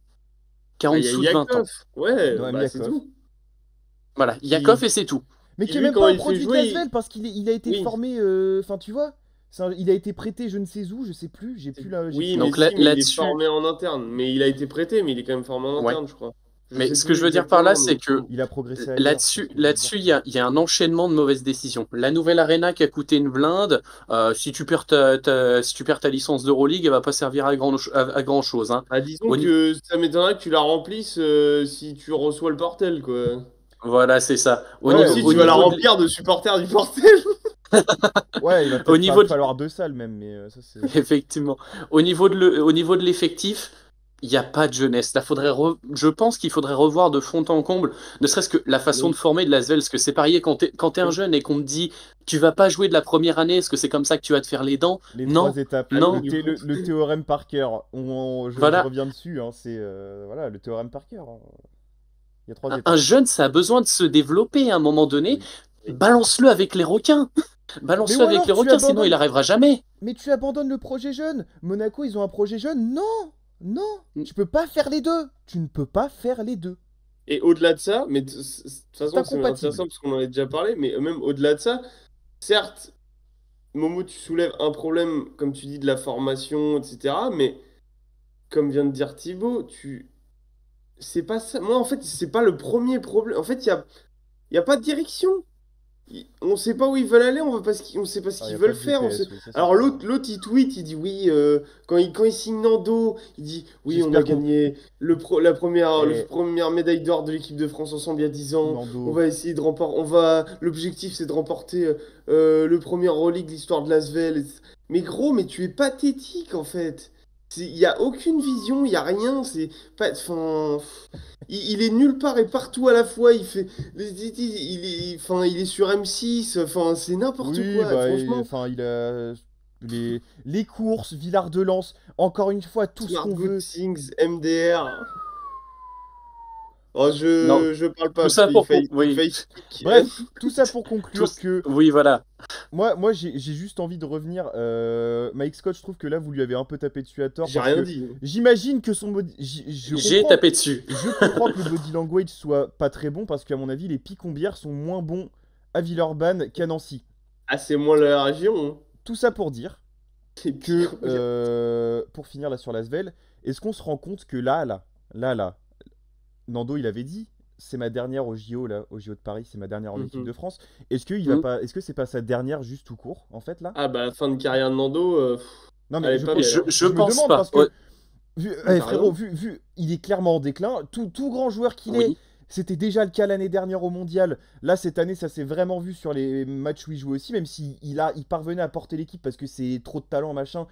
qui a en Ah, il y a dessous de 20 ans. Yakov. Ouais, Ouais, bah c'est Yakov. tout. Voilà, Qui- Yakov et c'est tout. Mais qui, qui est lui, même quand pas un il fait produit de jouer, l'Asvel, parce qu'il a été Oui. formé, enfin, tu vois, il a été prêté je ne sais où, je sais plus, j'ai plus la... j'ai Oui, plus mais Donc la- si, mais il est là-dessus, formé en interne. Mais il a été prêté, mais il est quand même formé en ouais. interne, je crois. Je Mais sais ce que plus je veux dire par là, exactement, c'est mais- que Il a progressé ailleurs, c'est ce que je veux là-dessus, dire. il y a un enchaînement de mauvaises décisions. La nouvelle arena qui a coûté une blinde, si tu perds si tu perds ta licence d'Euroleague, elle va pas servir à grand chose, hein. Ah, disons Au ni- que ça m'étonnerait que tu la remplisses si tu reçois le portel, quoi. Voilà, c'est ça. Ouais, Aussi, Au tu vas la niveau remplir de supporters du portel. Ouais, il va au peut-être niveau de- falloir deux salles même, mais ça c'est... Effectivement. Au niveau de l'effectif, il n'y a pas de jeunesse. Là, je pense qu'il faudrait revoir de fond en comble, ne serait-ce que la façon Oui. de former de l'Asvel. Parce que c'est pareil, quand t'es un jeune et qu'on te dit tu vas pas jouer de la première année, est-ce que c'est comme ça que tu vas te faire les dents? Les Non, trois étapes, non. le théorème Parker, je Voilà. reviens dessus, hein, c'est voilà, le théorème Parker. Hein. Il y a trois Un étapes. jeune, ça a besoin de se développer à un moment donné. Oui. Balance-le avec les requins. Balance-le Mais ou avec alors les tu requins, sinon abandonnes- il arrivera jamais. Mais tu abandonnes le projet jeune. Monaco, ils ont un projet jeune. Non, non, Mm. tu peux pas faire les deux. Tu ne peux pas faire les deux. Et au-delà de ça, mais de toute façon, c'est incompatible. intéressant parce qu'on en a déjà parlé, mais même au-delà de ça, certes, Momo, tu soulèves un problème, comme tu dis, de la formation, etc. Mais comme vient de dire Thibaut, c'est pas ça. Moi, en fait, c'est pas le premier problème. En fait, il y a pas de direction. On sait pas où ils veulent aller, on sait pas ce Ah, y qu'ils a veulent pas de faire. GPS, oui, ça, c'est Alors sûr. l'autre, il tweet, il dit oui, quand il signe Nando, il dit oui, on a J'espère qu'on- gagné la première médaille d'or de l'équipe de France ensemble il y a 10 ans. Nando. On va essayer de remporter, l'objectif c'est de remporter le premier Euroleague de l'histoire de l'Asvel. Mais gros, mais tu es pathétique en fait. Il n'y a aucune vision, il n'y a rien. C'est pas, enfin, il est nulle part et partout à la fois. Il est sur M6. Enfin, c'est n'importe Oui, quoi. bah, Franchement, enfin, il a les courses, Villard de Lans. Encore une fois, tout ce Smart qu'on Good veut. Things, MDR. Oh, Non, je parle pas tout parce ça qu'il pour fait, oui. il fait stick. Bref, tout ça pour conclure Tous- que Oui, voilà. moi j'ai juste envie de revenir. Mike Scott, je trouve que là, vous lui avez un peu tapé dessus à tort. J'ai Parce rien que dit. j'imagine que son body. J'ai tapé dessus. Je comprends que le body language soit pas très bon parce qu'à mon avis, les Picombières sont moins bons à Villeurbanne qu'à Nancy. Ah, c'est moins la région. Hein. Tout ça pour dire Et que, puis, pour finir là sur l'Asvel, est-ce qu'on se rend compte que là, Nando il avait dit, c'est ma dernière au JO là, au JO de Paris, c'est ma dernière en équipe Mhm. de France. Est-ce qu'il va Mhm. pas, est-ce que c'est pas sa dernière juste tout court en fait là? Ah, bah, fin de carrière de Nando. Non mais elle est je, pas pense- belle, hein. Je me pense demande pas. parce que Ouais. eh, T'as frérot, raison. il est clairement en déclin. Tout grand joueur qu'il est, Oui. c'était déjà le cas l'année dernière au Mondial. Là cette année, ça s'est vraiment vu sur les matchs où il jouait aussi, même il parvenait à porter l'équipe parce que c'est trop de talent machin.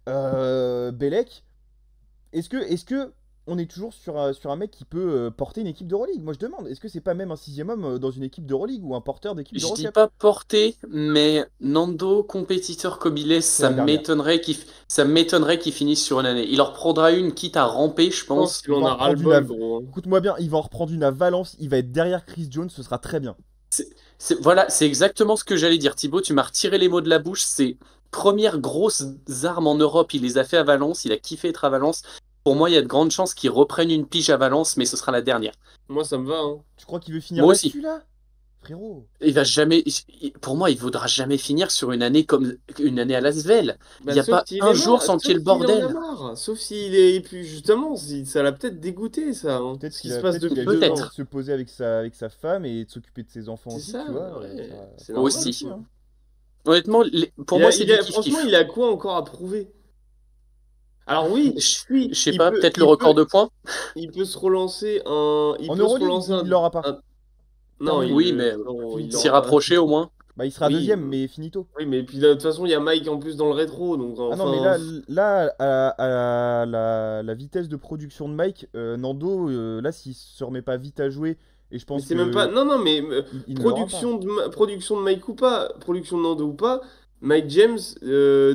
Bellec, est-ce que on est toujours sur un mec qui peut porter une équipe d'Euroleague? Moi je demande, est-ce que c'est pas même un sixième homme dans une équipe d'Euroleague ou un porteur d'équipe Je dis d'Eurocup? pas porté, mais Nando, compétiteur comme il est, la dernière. ça m'étonnerait qu'il finisse sur une année. Il en reprendra une, quitte à ramper, je Je pense pense. qu'il en va a reprendre une ras-le-bol, av- gros. Hein. Écoute-moi bien, il va en reprendre une à Valence, il va être derrière Chris Jones, ce sera très bien. Voilà, c'est exactement ce que j'allais dire. Thibaut, tu m'as retiré les mots de la bouche. C'est premières grosses armes en Europe. Il les a fait à Valence. Il a kiffé être à Valence. Pour moi, il y a de grandes chances qu'il reprenne une pige à Valence, mais ce sera la dernière. Moi, ça me va. Hein. Tu crois qu'il veut finir Moi aussi. là-dessus là? frérot. Il va jamais, pour moi, il voudra jamais finir sur une année comme une année à Lasvel. Il Bah, n'y a sauf pas s'il un est jour marre, sans qu'il y ait sauf le s'il en a bordel. marre, sauf s'il est plus justement, ça l'a peut-être dégoûté ça, hein, Peut-être ce qui qu'il se a, passe peut-être qu'il a depuis juste deux envie de ans. Peut-être se poser avec sa femme et de s'occuper de ses enfants C'est aussi, ça, tu vois. ouais, Ça, c'est ça peut normal. être Aussi. aussi, hein. Honnêtement, pour moi, c'est du Franchement, kiff-kiff. il a quoi encore à prouver? Alors oui, Je oui, je sais pas, peut-être le record de points? il En peut se Euroleague, relancer il l'aura pas. non, Terminé. Oui, mais il Finito. s'y l'aura pas. rapprocher au moins. Bah, il sera Oui, deuxième, mais finito. oui, mais puis de toute façon, il y a Mike en plus dans le rétro, donc Ah non, mais enfin, là, à la vitesse de production de Mike, Nando, là, s'il se remet pas vite à jouer, et je mais pense c'est même pas. que Non, non, mais il ne l'aura pas. production de Mike ou pas, production de Nando ou pas, Mike James,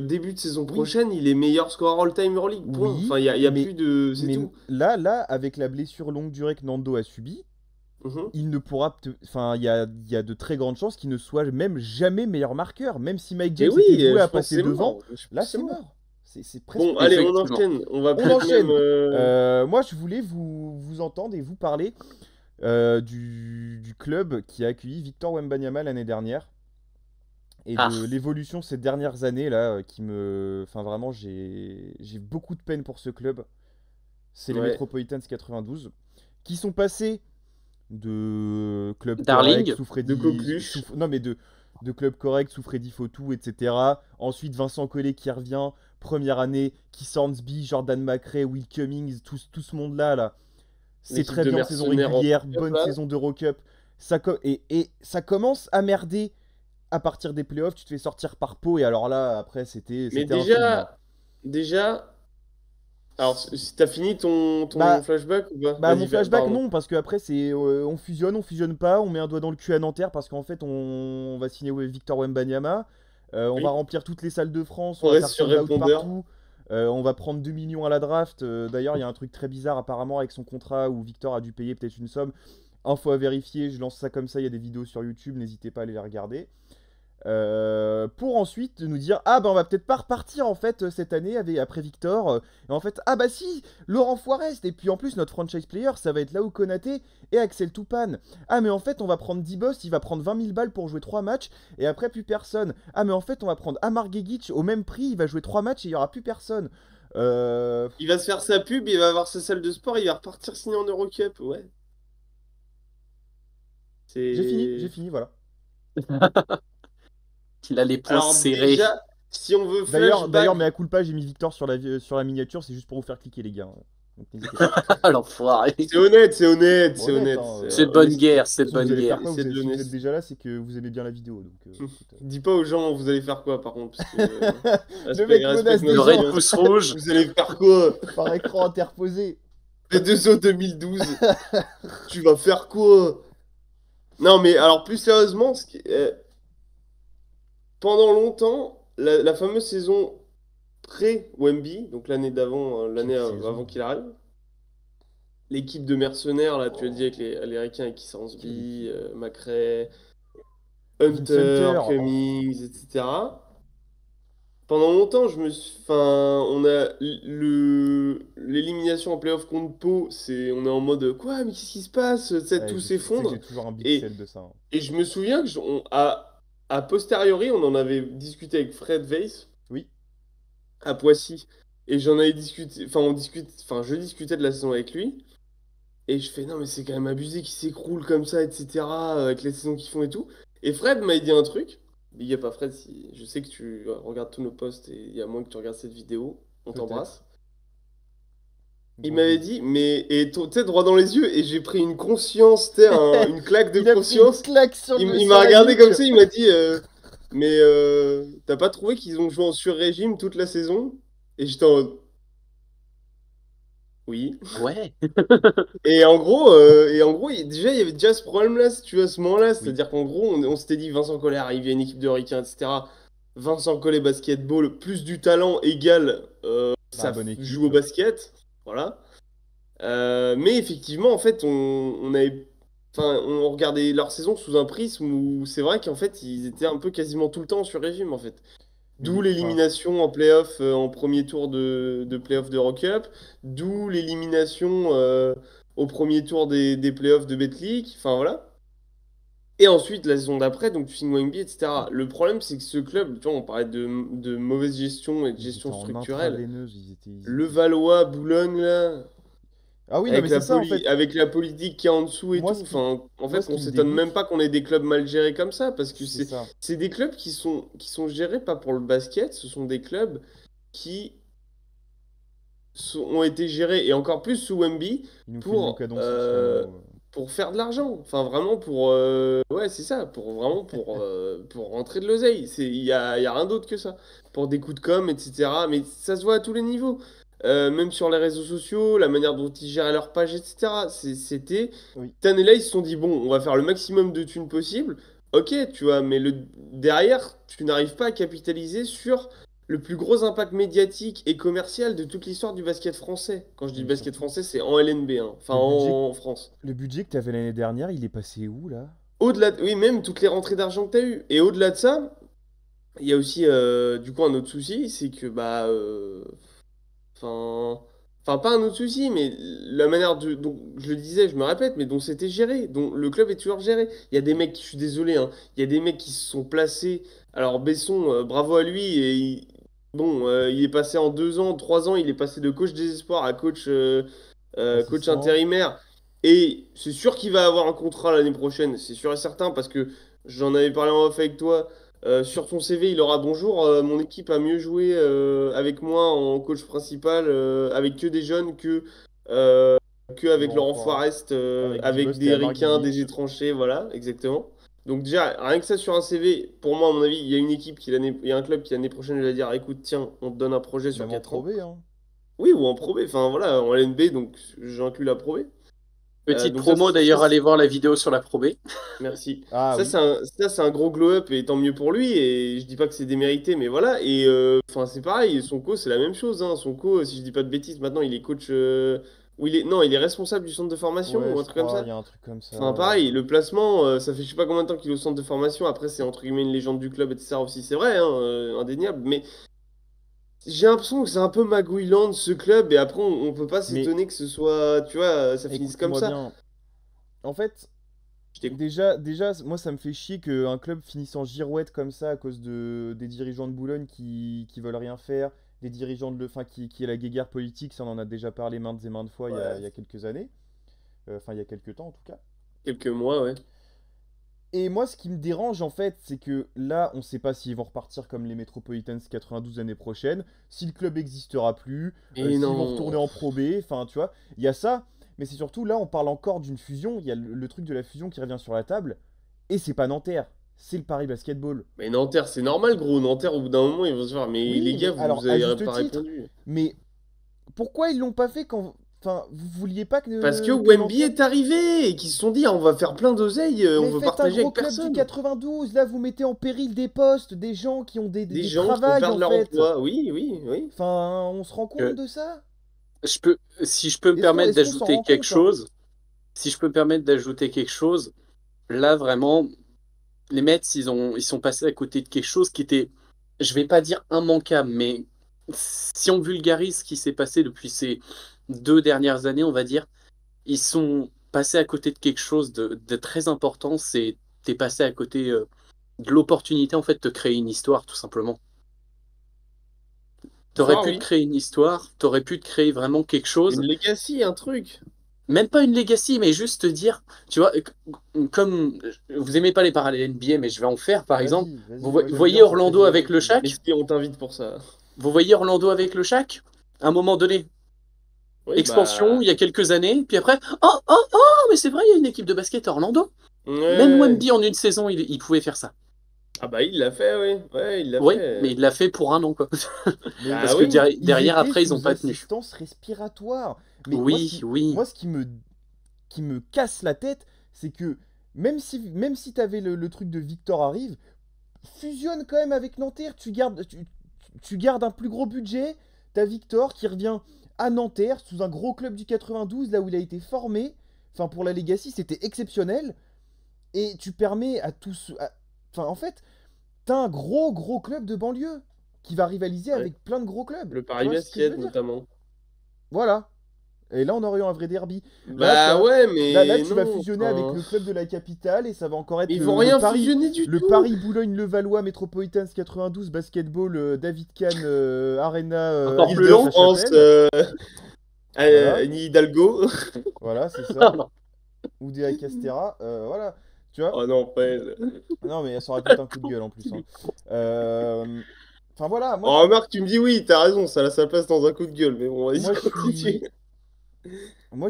début de saison Oui, prochaine, il est meilleur scoreur all-time Euroleague, point. oui, Enfin, il y a plus de. C'est mais tout. là, avec la blessure longue durée que Nando a subie, Mhm. il ne pourra. Enfin, il y a de très grandes chances qu'il ne soit même jamais meilleur marqueur. Même si Mike Mais James oui, était voué je à pense que passer c'est devant, mort. Je pense là, que c'est c'est mort. mort. C'est presque Bon, mort. allez, on Effectivement. enchaîne. On va On peut-être même. enchaîne. Moi, je voulais vous entendre et vous parler du club qui a accueilli Victor Wembanyama l'année dernière et Ah, de l'évolution ces dernières années là qui me. Enfin, vraiment, j'ai beaucoup de peine pour ce club. C'est les Ouais. Metropolitans 92 qui sont passés de club correct Darling. sous De Freddy. coqueluche. Non, mais de club correct sous Freddy Fotou, etc. Ensuite, Vincent Collet qui revient, première année, Keith Hornsby, Jordan McRae, Will Cummings, tout ce monde-là, là. C'est L'équipe très de bien en saison mercenaires en régulière, Europe, bonne là. saison d'Eurocup. Et ça commence à merder à partir des playoffs. Tu te fais sortir par Pau, et alors là, après, c'était Mais c'était un film, hein. déjà. Alors, si t'as fini ton Bah, flashback ou pas? mon Vas-y, flashback, pardon. non, parce que après, on fusionne pas, on met un doigt dans le cul à Nanterre, parce qu'en fait, on va signer Victor Wembanyama, on va Oui. remplir toutes les salles de France, on On va reste faire sur sold out répondeur. partout, on va prendre 2 millions à la draft. D'ailleurs, il y a un truc très bizarre apparemment avec son contrat où Victor a dû payer peut-être une somme. Info à vérifier, je lance ça comme ça, il y a des vidéos sur YouTube, n'hésitez pas à aller les regarder. Pour ensuite nous dire ah bah on va peut-être pas repartir en fait cette année après Victor, et en fait ah bah si Laurent Forest, et puis en plus notre franchise player ça va être Lau Konaté et Axel Toupane. Ah mais en fait on va prendre D-Boss, il va prendre 20 000 balles pour jouer 3 matchs et après plus personne. Ah mais en fait on va prendre Amar Gegic au même prix, il va jouer 3 matchs et il y aura plus personne. euh... Il va se faire sa pub, il va avoir sa salle de sport, il va repartir signer en Eurocup. Ouais. J'ai C'est. fini, voilà. il a les poings Alors, serrés. déjà, si on veut D'ailleurs, flashback. mais à culpa, j'ai mis Victor sur la miniature, c'est juste pour vous faire cliquer, les gars. Donc n'hésitez pas. L'enfoiré. C'est honnête, c'est honnête, Bon, c'est honnête, honnête. hein, C'est de bonne Honnêteté. guerre, c'est de Si vous bonne allez faire guerre. quoi, C'est de si vous êtes l'honnêteté. déjà là, c'est que vous aimez bien la vidéo. Donc, écoute, Dis pas aux gens, vous allez faire quoi par contre, parce que. Le mec menace Respecte des Le notre gens. raid audience. pouce rouge. Vous allez faire quoi? par écran interposé. P2O 2012. Tu vas faire quoi? Non, mais alors plus sérieusement, pendant longtemps, la fameuse saison pré-Wemby, donc l'année d'avant, l'année Quelle saison. avant qu'il arrive, l'équipe de mercenaires, là, tu as dit avec les Ricains, avec Keith Hornsby, McRae, Vince Hunter, Hunter. Cummings, etc. Pendant longtemps, enfin, on a l'élimination en playoff contre Pau, on est en mode quoi, mais qu'est-ce qui se passe? Tu sais, Ouais, tout tu sais que j'ai s'effondre. toujours un big Et, sell de ça, hein. et je me souviens à posteriori, on en avait discuté avec Fred Weiss Oui. à Poissy. Et j'en avais discuté, je discutais de la saison avec lui. Et je fais, non, mais c'est quand même abusé qu'ils s'écroulent comme ça, etc., avec les saisons qu'ils font et tout. Et Fred m'a dit un truc. Big up à Fred, je sais que tu regardes tous nos posts et il y a moins que tu regardes cette vidéo. On Peut-être. t'embrasse. Il Gros m'avait bise. dit, mais, et tu sais, droit dans les yeux, et j'ai pris une conscience, tu sais, une claque de Il a pris une conscience. claque sur Il sur m'a la regardé nuque. comme ça, il m'a dit, mais t'as pas trouvé qu'ils ont joué en sur-régime toute la saison? Et j'étais en mode, oui. Ouais. Et en gros, déjà, il y avait déjà ce problème-là, si tu veux, à ce moment-là. Oui. C'est-à-dire qu'en gros, on s'était dit, Vincent Collet arrive, il y a une équipe de ricains, etc. Vincent Collet basketball, plus du talent égale ça bonne équipe. joue au basket. Voilà. Mais effectivement, en fait, on regardait leur saison sous un prisme où c'est vrai qu'en fait, ils étaient un peu quasiment tout le temps sur régime, en fait. Mais D'où enfin, l'élimination en playoff, en premier tour de playoff d'Eurocup. D'où l'élimination au premier tour des playoffs de Betclic. Enfin voilà. Et ensuite, la saison d'après, donc tu signes Wemby, etc. Le problème, c'est que ce club, tu vois, on parlait de mauvaise gestion et de Ils étaient gestion en structurelle. intraveineuse, Le Valois, Boulogne, là, Ah oui, non, mais c'est ça, en fait. avec la politique qui est en dessous et Moi, tout, ce qui, enfin, en moi, fait, ce on qui me s'étonne même dégoûte, pas qu'on ait des clubs mal gérés comme ça, parce que c'est ça. c'est des clubs qui sont gérés pas pour le basket, ce sont des clubs qui ont été gérés, et encore plus sous Wemby, Il nous fait le pour, Luka Doncic, là, euh, nous. pour faire de l'argent. Enfin, vraiment pour... ouais, c'est ça, pour vraiment pour rentrer de l'oseille. Il y a rien d'autre que ça. Pour des coups de com', etc. Mais ça se voit à tous les niveaux. Même sur les réseaux sociaux, la manière dont ils gèrent leur page, etc. C'était... Oui. Cette année-là, ils se sont dit, bon, on va faire le maximum de thunes possible. Ok, tu vois, mais derrière, tu n'arrives pas à capitaliser sur le plus gros impact médiatique et commercial de toute l'histoire du basket français. Quand je dis Mais basket surtout, français, c'est en LNB, hein. Enfin le budget, en France. le budget que t'avais l'année dernière, il est passé où, là? Au-delà oui, même toutes les rentrées d'argent que tu as eues. Et au-delà de ça, il y a aussi du coup un autre souci, c'est que enfin, enfin pas un autre souci, mais la manière dont je le disais, je me répète, mais dont c'était géré, dont le club est toujours géré. Il y a des mecs, je suis désolé, hein, il y a des mecs qui se sont placés. Alors Besson, bravo à lui, bon, il est passé en 2 ans, 3 ans, il est passé de coach des espoirs à coach Assistant. intérimaire. Et c'est sûr qu'il va avoir un contrat l'année prochaine, c'est sûr et certain, parce que j'en avais parlé en off avec toi. Sur son CV, il aura bonjour, mon équipe a mieux joué avec moi en coach principal, avec que des jeunes, que avec Laurent Laurent Forest. Forest, Avec avec Dibost et des Amar Ricains, des Gizic. étrangers, voilà, exactement. Donc déjà, rien que ça sur un CV, pour moi, à mon avis, il y a une équipe il y a un club qui l'année prochaine va dire, écoute, tiens, on te donne un projet sur Même en 4 ans. Pro B, hein. Oui, ou en Pro B, enfin voilà, en LNB, donc j'inclus la Pro B. Petite Donc ça, promo d'ailleurs, allez voir la vidéo sur la Pro B. merci. Ah oui. Ça, c'est un gros glow-up et tant mieux pour lui. Et je dis pas que c'est démérité, mais voilà. Et enfin, c'est pareil. Sonko, c'est la même chose, hein. Sonko, si je dis pas de bêtises, maintenant il est coach. Ou non, il est responsable du centre de formation Ouais, ou un je truc comme crois, il ça. y a un truc comme ça. Enfin, pareil, le placement, ça fait je sais pas combien de temps qu'il est au centre de formation. Après, c'est entre guillemets une légende du club, etc. aussi, c'est vrai, hein, indéniable. Mais j'ai l'impression que c'est un peu magouillant ce club. Et après, on peut pas Mais s'étonner que ce soit, tu vois, ça finisse comme écoute-moi ça. bien. En fait, Je t'écoute. déjà, moi, ça me fait chier qu'un club finisse en girouette comme ça à cause des dirigeants de Boulogne qui veulent rien faire, des dirigeants enfin, qui est la guéguerre politique, ça on en a déjà parlé maintes et maintes fois il y Ouais, a quelques années, enfin il y a quelques temps en tout cas. quelques mois, ouais. Et moi, ce qui me dérange en fait, c'est que là, on sait pas s'ils vont repartir comme les Metropolitans 92 l'année prochaine, si le club existera plus, Et s'ils vont retourner non. en Pro B, enfin tu vois, il y a ça, mais c'est surtout là, on parle encore d'une fusion, il y a le truc de la fusion qui revient sur la table, et c'est pas Nanterre, c'est le Paris Basketball. Mais Nanterre, c'est normal, gros. Nanterre, au bout d'un moment, ils vont se faire. Mais les Oui, gars, mais alors vous à avez juste pas titre, répondu. mais pourquoi ils l'ont pas fait quand. Enfin, vous vouliez pas Parce que que Wemby Nanterre. est arrivé et qu'ils se sont dit, ah, on va faire plein d'oseilles, on Mais veut faites un partager gros avec club du personne. 92, là vous mettez en péril des postes, des gens qui ont Des des gens qui vont travails perdre en leur fait. emploi. Oui, oui, oui. Enfin, on se rend compte Euh, de ça? si je peux me permettre Est-ce qu'on s'en d'ajouter rend quelque compte, hein? chose, si je peux me permettre d'ajouter quelque chose, là vraiment, les Mets, ils sont passés à côté de quelque chose qui était, je vais pas dire immanquable, mais si on vulgarise ce qui s'est passé depuis ces 2 dernières années, on va dire, ils sont passés à côté de quelque chose de très important. C'est t'es passé à côté de l'opportunité en fait de créer une histoire, tout simplement. T'aurais Ça, pu te oui. créer une histoire, t'aurais pu te créer vraiment quelque Une chose. legacy, un truc. Même pas une legacy, mais juste te dire, tu vois, comme vous aimez pas les parallèles NBA, mais je vais en faire, par exemple, Vas-y, vous vas-y, moi j'aime voyez bien, c'est très Orlando avec le didactique. Mais Shaq, si on t'invite pour ça. vous voyez Orlando avec le Shaq, à un moment donné, Oui, expansion, bah. il y a quelques années, puis après, oh, mais c'est vrai, il y a une équipe de basket à Orlando. Même Ouais. Wemby en une saison, il pouvait faire ça. Ah, bah, il l'a fait, oui. Ouais, il l'a Oui, mais fait. il l'a fait pour un an, quoi. Mais Parce Bah que oui. ils derrière, étaient après, ils n'ont sous pas tenu. assistance respiratoire. Mais Oui, oui. moi, ce qui me casse la tête, c'est que même si t'avais le truc de Victor arrive, fusionne quand même avec Nanterre. Tu gardes un plus gros budget. T'as Victor qui revient à Nanterre sous un gros club du 92, là où il a été formé. Enfin, pour la Legacy, c'était exceptionnel. Et tu permets à tous. Enfin, en fait, t'as un gros club de banlieue qui va rivaliser Ouais. avec plein de gros clubs. Le Tu Paris vois ce que je Basket, veux dire? notamment. Voilà. Et là, on aurait eu un vrai derby. Bah ouais, mais Là, tu vas non, fusionner avec enfin, le club de la capitale et ça va encore être ils vont rien fusionner du le tout. Paris Boulogne-Levallois Metropolitans 92 basketball David Kahn Arena Encore plus Île-de-France long, France, Chapelle. Voilà. Annie Hidalgo. Voilà, c'est ça. Ou des Castera. Voilà. Tu vois? Oh non, pas elle. Non, mais ça aurait pu être un coup de gueule en plus. Hein. Enfin voilà, Oh, remarque, tu me dis oui, t'as raison, ça a sa place dans un coup de gueule, mais bon, vas-y, moi je continue.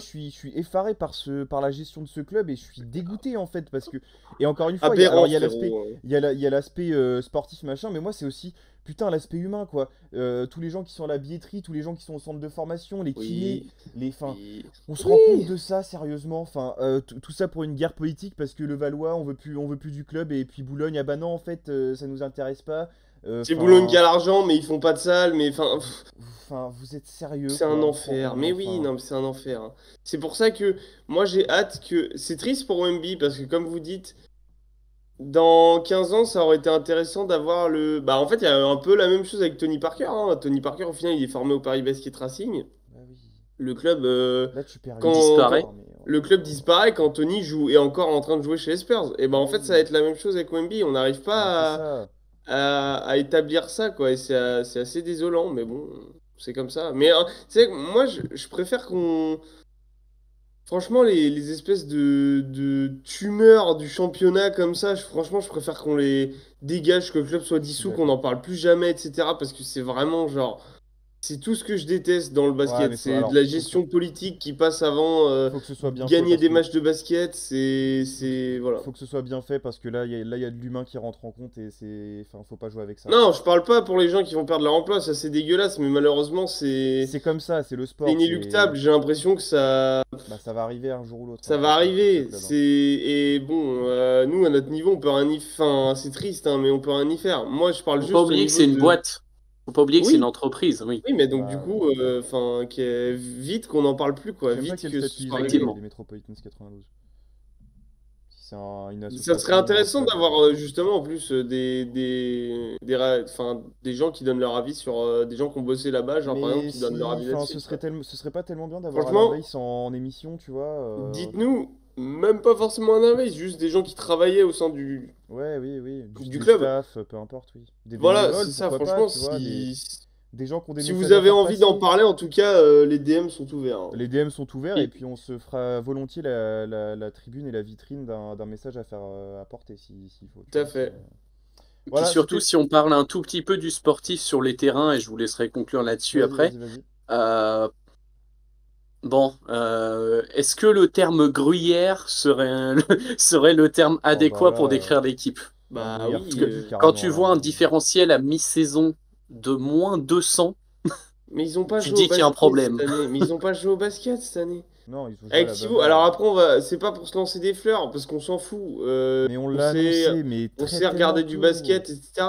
suis, je suis effaré par la gestion de ce club et je suis dégoûté en fait parce que et encore une fois, Aberrant, il y a l'aspect, frérot. il y a l'aspect sportif machin, mais moi c'est aussi putain l'aspect humain quoi. Tous les gens qui sont à la billetterie, tous les gens qui sont au centre de formation, les kinés, Oui, enfin, oui. on se rend compte de ça sérieusement. Enfin, tout ça pour une guerre politique parce que le Valois on veut plus du club et puis Boulogne ah bah non en fait ça nous intéresse pas. C'est Boulogne qui Enfin, a l'argent, mais ils font pas de salle, mais enfin, vous êtes sérieux c'est un quoi. enfer. Mais oui, non, mais c'est un enfer. Hein. C'est pour ça que moi j'ai hâte que. C'est triste pour Wemby parce que, comme vous dites, dans 15 ans, ça aurait été intéressant d'avoir le. Bah, en fait, il y a un peu la même chose avec Tony Parker. Hein. Tony Parker, au final, il est formé au Paris Basket Racing. Bah oui. Le club, Là, tu perds une disparaît. histoire, mais, le club disparaît quand Tony est encore en train de jouer chez les Spurs. Et ben en bah fait, ça va oui. être la même chose avec Wemby. On n'arrive Bah, c'est pas ça. à établir ça, quoi. Et c'est assez désolant, mais bon, c'est comme ça. Mais tu sais, moi, je préfère qu'on. Franchement, les espèces de tumeurs du championnat comme ça, franchement, je préfère qu'on les dégage, que le club soit Je suis dissous, qu'on n'en d'accord. parle plus jamais, etc. Parce que c'est vraiment genre. C'est tout ce que je déteste dans le Ouais, basket. mais C'est de la gestion politique qui passe avant faut que ce soit bien fait gagner parce des que matchs de basket. Voilà. faut que ce soit bien fait parce que là, il y a de l'humain qui rentre en compte et c'est, enfin, faut pas jouer avec ça, quoi. Non, je parle pas pour les gens qui vont perdre leur emploi, ça c'est dégueulasse, mais malheureusement C'est comme ça, c'est le c'est sport, inéluctable. J'ai l'impression que bah, ça va arriver un jour ou l'autre, ça hein, va pour ce arriver. club, hein. Et bon, nous à notre niveau, on peut rien y enfin, c'est triste, hein, mais on peut rien y faire. Moi, je parle Faut pas juste au oublier que niveau c'est une de. boîte. Faut pas oublier que c'est une Oui, entreprise, oui. oui, mais donc du Bah, coup, enfin, vite qu'on n'en parle plus, quoi. je sais même pas Vite quel que statut ce ils soit ont réglé. Effectivement. les Metropolitans 92. Si c'est une Ça serait association, un intéressant club, d'avoir justement en plus enfin, des gens qui donnent leur avis sur des gens qui ont bossé là-bas, genre par exemple mais qui donnent leur si, avis enfin, là-dessus. Tu vois. ce serait pas tellement bien d'avoir Alain Franchement, Weiss en émission, tu vois. dites-nous, même pas forcément un inveille, juste des gens qui travaillaient au sein Ouais, oui, oui, juste du du club. staff, peu importe, oui. Des Voilà, bénévoles, c'est ça, pourquoi pas, franchement, tu vois, des gens qui ont des si vous messages à avez faire envie d'en passer. parler, en tout cas, les DM sont ouverts. Hein. Les DM sont ouverts et Et, puis on se fera volontiers la tribune et la vitrine d'un message à faire apporter s'il faut, tu Tout à vois. fait. puis Voilà, surtout, c'était. si on parle un tout petit peu du sportif sur les terrains, et je vous laisserai conclure là-dessus Vas-y, après. vas-y, vas-y. euh, Bon, est-ce que le terme gruyère serait le terme Oh bah adéquat là, pour décrire l'équipe? un Bah gruyère oui, Parce que fluide quand carrément tu là. vois un différentiel à mi-saison de moins 200, mais ils ont pas tu joué au dis qu'il y a un basket cette problème. année. Mais ils ont pas joué au basket cette année. Non, ils ont joué à Avec la Thibaut, baba. alors après, c'est pas pour se lancer des fleurs, parce qu'on s'en fout. Mais on l'a annoncé, mais On très sait tellement regarder du tôt. basket, etc.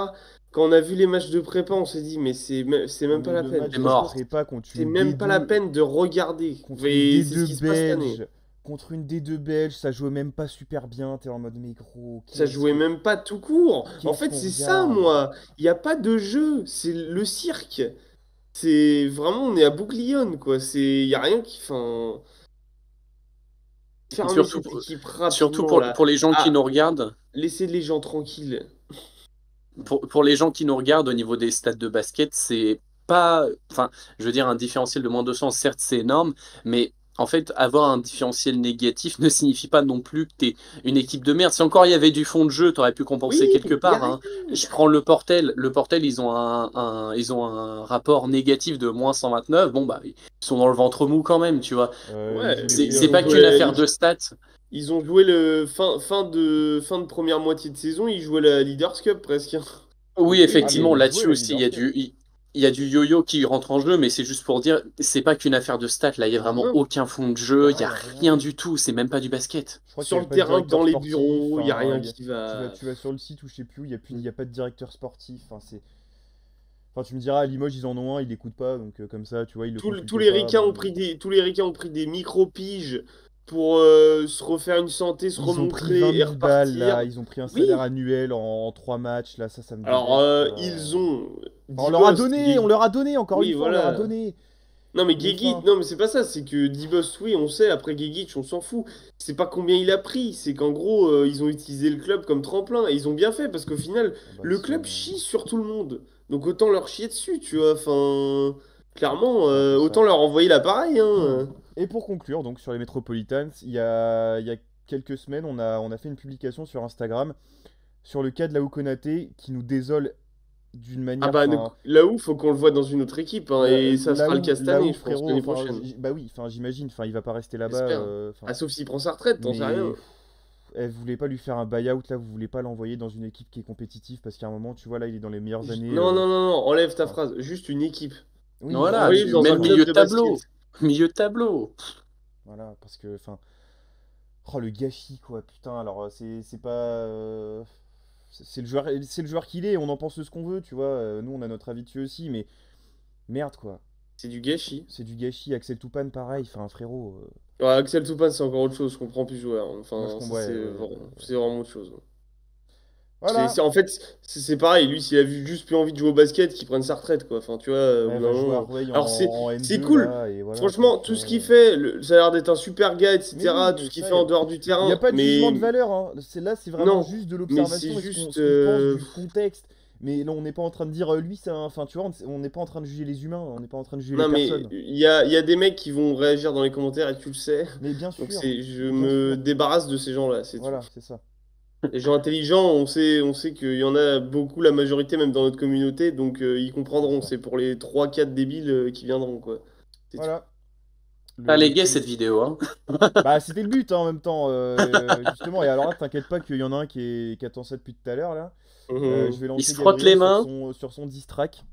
Quand on a vu les matchs de prépa, on s'est dit, mais c'est même pas la Le peine. match C'est de Franchement, mort. prépa contre c'est une même pas la D2, peine de regarder. contre une Et c'est ce D2 qui se passe cette année. belge, contre une D2 belge, ça jouait même pas super bien. T'es en mode, mais gros, Ça jouait même pas tout court. En qu'est-ce fait, qu'on c'est ça, regarde? moi. Il n'y a pas de jeu. C'est le cirque. C'est vraiment, on est à Bouclillon, quoi. Il y a rien qui. Enfin, Et fermer surtout, cette équipe surtout rapidement, là. pour les gens qui Ah, nous regardent, laissez les gens tranquilles. pour les gens qui nous regardent au niveau des stades de basket, c'est pas, enfin, je veux dire, un différentiel de moins 200, certes, c'est énorme, mais en fait, avoir un différentiel négatif ne signifie pas non plus que t'es une équipe de merde. Si encore il y avait du fond de jeu, t'aurais pu compenser Oui, quelque il y a part, rien. hein. Je prends le Portel. Le Portel, ils ont un rapport négatif de moins 129. Bon, bah, ils sont dans le ventre mou quand même, tu vois. Ouais, Ils étaient. C'est pas qu'une affaire de stats. ils ont joué le fin de première moitié de saison, ils jouaient la Leaders Cup presque. Oui, Ah, mais effectivement, ils jouaient là-dessus la aussi, Leaders Cup. il y a du yo-yo qui rentre en jeu, mais c'est juste pour dire, c'est pas qu'une affaire de stats, là, il y a vraiment Non, aucun fond de Y jeu, a il y a rien, rien rien. du tout, c'est même pas du basket. Je crois qu'il sur n'y le avait pas de terrain, directeur dans les sportif. bureaux, il n'y a rien Enfin, qui va. tu vas sur le site ou je sais plus, il y a pas de directeur sportif. Enfin, c'est. Enfin, tu me diras, à Limoges, ils en ont un, ils l'écoutent pas, donc comme ça, tu vois, ils le Tous consultent les pas. ricains Bon. ont pris des micro-piges pour se refaire une santé, se Ils ont pris 20 remontrer et 000 balles, repartir. là, ils ont pris un salaire Oui, annuel en 3 matchs, là, ça me alors débecte. ils ont Enfin, on 10 leur a gosses. donné, on leur a donné, encore une Oui, fois, on leur a voilà. donné. Non, mais Mais Gueguit, enfin, non, mais c'est pas ça, c'est que Dibust, oui, on sait, après Gueguit, on s'en fout. C'est pas combien il a pris, c'est qu'en gros, ils ont utilisé le club comme tremplin, et ils ont bien fait, parce qu'au final, ah bah, le club chie sur tout le monde. Donc autant leur chier dessus, tu vois, enfin, clairement, c'est un peu ça. autant leur envoyer l'appareil, hein. Et pour conclure, donc sur les Metropolitans, il y a quelques semaines, on a fait une publication sur Instagram sur le cas de Laou Konaté qui nous désole d'une Ah manière. bah, Enfin, là où, faut qu'on le voit dans une autre équipe, hein, et ça sera le cas cette Là année, où je pense, frérot, l'année enfin, prochaine. bah oui, enfin, j'imagine, enfin, il va pas rester là-bas. J'espère. Enfin, Ah, sauf s'il prend sa retraite, t'en sais mais rien. elle voulait pas lui faire un buy-out là, vous voulez pas l'envoyer dans une équipe qui est compétitive parce qu'à un moment, tu vois, là, il est dans les meilleures années. Non, non, non, non, enlève ta Enfin, phrase, juste une équipe. oui, Voilà, voilà, Envoyez-le dans un même club milieu de de tableau. basket. Milieu de tableau. voilà, parce que, enfin, oh le gâchis quoi, putain. Alors c'est pas, c'est le joueur qu'il est. On en pense ce qu'on veut, tu vois. Nous, on a notre avis dessus aussi, mais merde quoi. C'est du gâchis. C'est du gâchis. Axel Toupane, pareil. Enfin, frérot. Ouais, Axel Toupane, c'est encore autre chose, je comprends plus joueur. Moi, je Enfin, ça, comprends. Ouais, c'est vraiment autre chose. voilà. En fait, c'est pareil, lui, s'il a juste plus envie de jouer au basket, qu'il prenne sa retraite, quoi. Enfin, tu vois, au bout Elle d'un va jouer à moment. Rueil Alors, en c'est N2 cool. là, et voilà quoi, Franchement, tu tout ce vois. qu'il fait, ça a l'air d'être un super gars, Mais oui, etc. Tout mais ce qu'il ça, fait en dehors du il n'y a terrain. pas de jugement de Mais valeur, hein. C'est vraiment non, juste de mais c'est l'observation et juste. ce qu'on pense du contexte. Mais non, on n'est pas en train de dire lui, c'est un. Enfin, tu vois, on n'est pas en train de juger les humains, on n'est pas en train de juger les Non, mais personnes. il y a des mecs qui vont réagir dans les commentaires et tu le sais. Mais bien Donc, sûr, je bien me sûr. débarrasse de ces gens-là, c'est tout. Voilà, c'est ça. Les gens intelligents, on sait qu'il y en a beaucoup, la majorité même dans notre communauté, donc ils C'est comprendront. ça. C'est pour les trois quatre débiles qui viendront, quoi. C'est tout. Voilà. Elle est gay Petit... cette vidéo, hein. Bah, c'était le but hein, en même temps, justement. Et alors là, t'inquiète pas qu'il y en a un qui attend ça depuis tout à l'heure là. Je vais Il lancer se frotte les Gabriel mains. sur son diss track.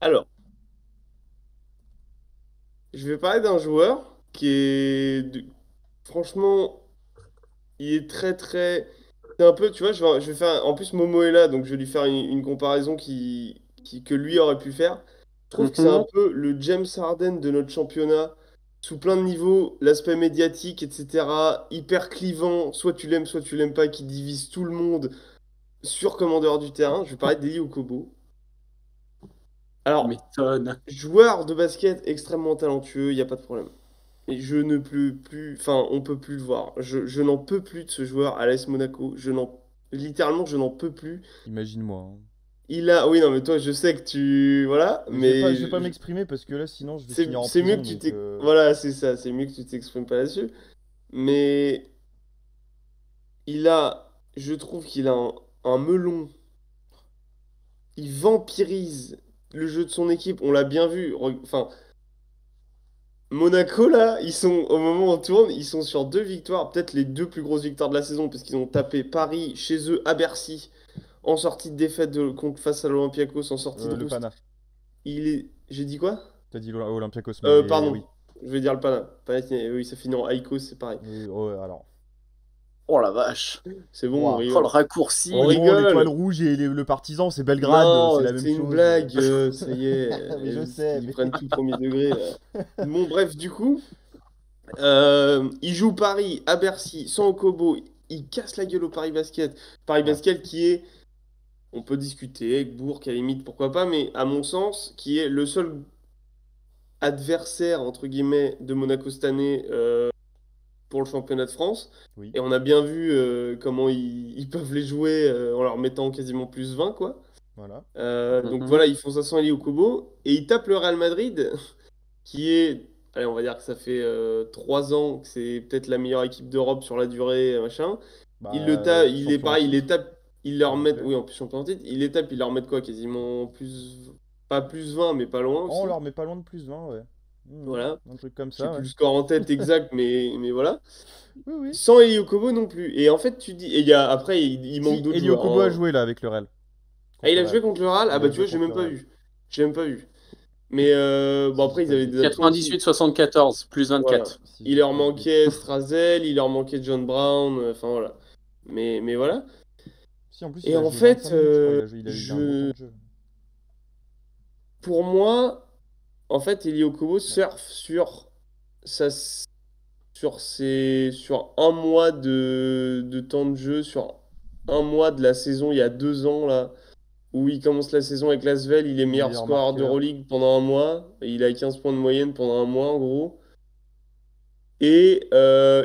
Alors, je vais parler d'un joueur qui est, franchement, il est très très. C'est un peu, tu vois, je vais faire. En plus, Momo est là, donc je vais lui faire une comparaison que lui aurait pu faire. Je trouve que c'est un Mhm. peu le James Harden de notre championnat, sous plein de niveaux, l'aspect médiatique, etc. Hyper clivant, soit tu l'aimes pas, qui divise tout le monde, sur commandeur du terrain. Je vais parler d'Eli Okobo. Tu Alors, m'étonnes. joueur de basket extrêmement talentueux, il n'y a pas de problème. Et je ne peux plus, enfin, on peut plus le voir. Je n'en peux plus de ce joueur à l'AS Monaco. Littéralement, je n'en peux plus. Imagine-moi, hein. Oui, non, mais toi, je sais que voilà, Mais mais je vais pas m'exprimer parce que là, sinon, je vais finir en c'est mieux prison. que tu Donc, voilà, c'est ça, c'est mieux que tu t'exprimes pas là-dessus. Mais je trouve qu'il a un melon. Il vampirise le jeu de son équipe. On l'a bien vu. Enfin, Monaco, là, au moment où on tourne, ils sont sur 2 victoires, peut-être les 2 plus grosses victoires de la saison, parce qu'ils ont tapé Paris chez eux à Bercy, en sortie de défaite face à l'Olympiakos, en sortie de le rouste. Pana. J'ai dit quoi? T'as dit Olympiakos, mais Pardon, oui. je vais dire le Pana. Panathinaikos, oui, ça finit en Aïkos, c'est pareil. Oui, oh, alors. Oh la vache. C'est bon, on Ouah. Oh le rigole. On raccourci. Bon, l'étoile rigole! rouge et le partisan, c'est Belgrade, c'est Non, la même c'est une chose. blague, ça y est. Mais je sais, Ils mais. prennent tout premier degré, là. Bon, bref, du coup, il joue Paris à Bercy, sans Okobo. Il casse la gueule au Paris Basket. Paris Ouais. Basket qui est, on peut discuter avec Bourg, à la limite, pourquoi pas, mais à mon sens, qui est le seul adversaire, entre guillemets, de Monaco cette année pour le championnat de France. Oui. Et on a bien vu comment ils peuvent les jouer en leur mettant quasiment plus 20 quoi. Voilà. Donc Mhm. voilà, ils font ça sans Eli Okobo. Et ils tapent le Real Madrid, qui est, allez, on va dire que ça fait 3 ans que c'est peut-être la meilleure équipe d'Europe sur la durée, machin. Il est Champion en pareil, ils les titre, tapent, ils leur s'il vous mettent, plaît. oui, en plus champion en titre, ils les tapent, ils leur mettent quoi, quasiment plus, pas plus 20 mais pas loin Oh, on aussi. leur met pas loin de plus 20, ouais. Voilà. Un truc comme J'ai ça, plus ouais. le score en tête exact, mais voilà. Oui, oui. Sans Eli Okobo non plus. Et en fait, tu dis, et après, il manque Si, d'autres Elio joueurs, Kobo a hein. joué là avec le Real. Ah, Contre il le a joué Real. contre le Real? Ah Il bah a tu joué vois, j'ai contre même le pas Real. vu. J'ai même pas vu. Mais bon, Si, après, ils t'as avaient vu. des absents aussi. 98-74, plus Voilà. 24. Il Si, leur t'as vu. manquait Strazel, il leur manquait John Brown, enfin voilà. Mais voilà. Si, en plus, il Et a en joué 25 fait, minutes, je crois. Il a un gros temps je, de jeu. pour moi, en fait, Eli Okobo Ouais. surfe sa, sur un mois de temps de jeu, sur un mois de la saison il y a 2 ans là. où il commence la saison avec l'Asvel, il est meilleur Meilleur scoreur marqueur. d'Euroleague pendant un mois, et il a 15 points de moyenne pendant un mois en gros. Et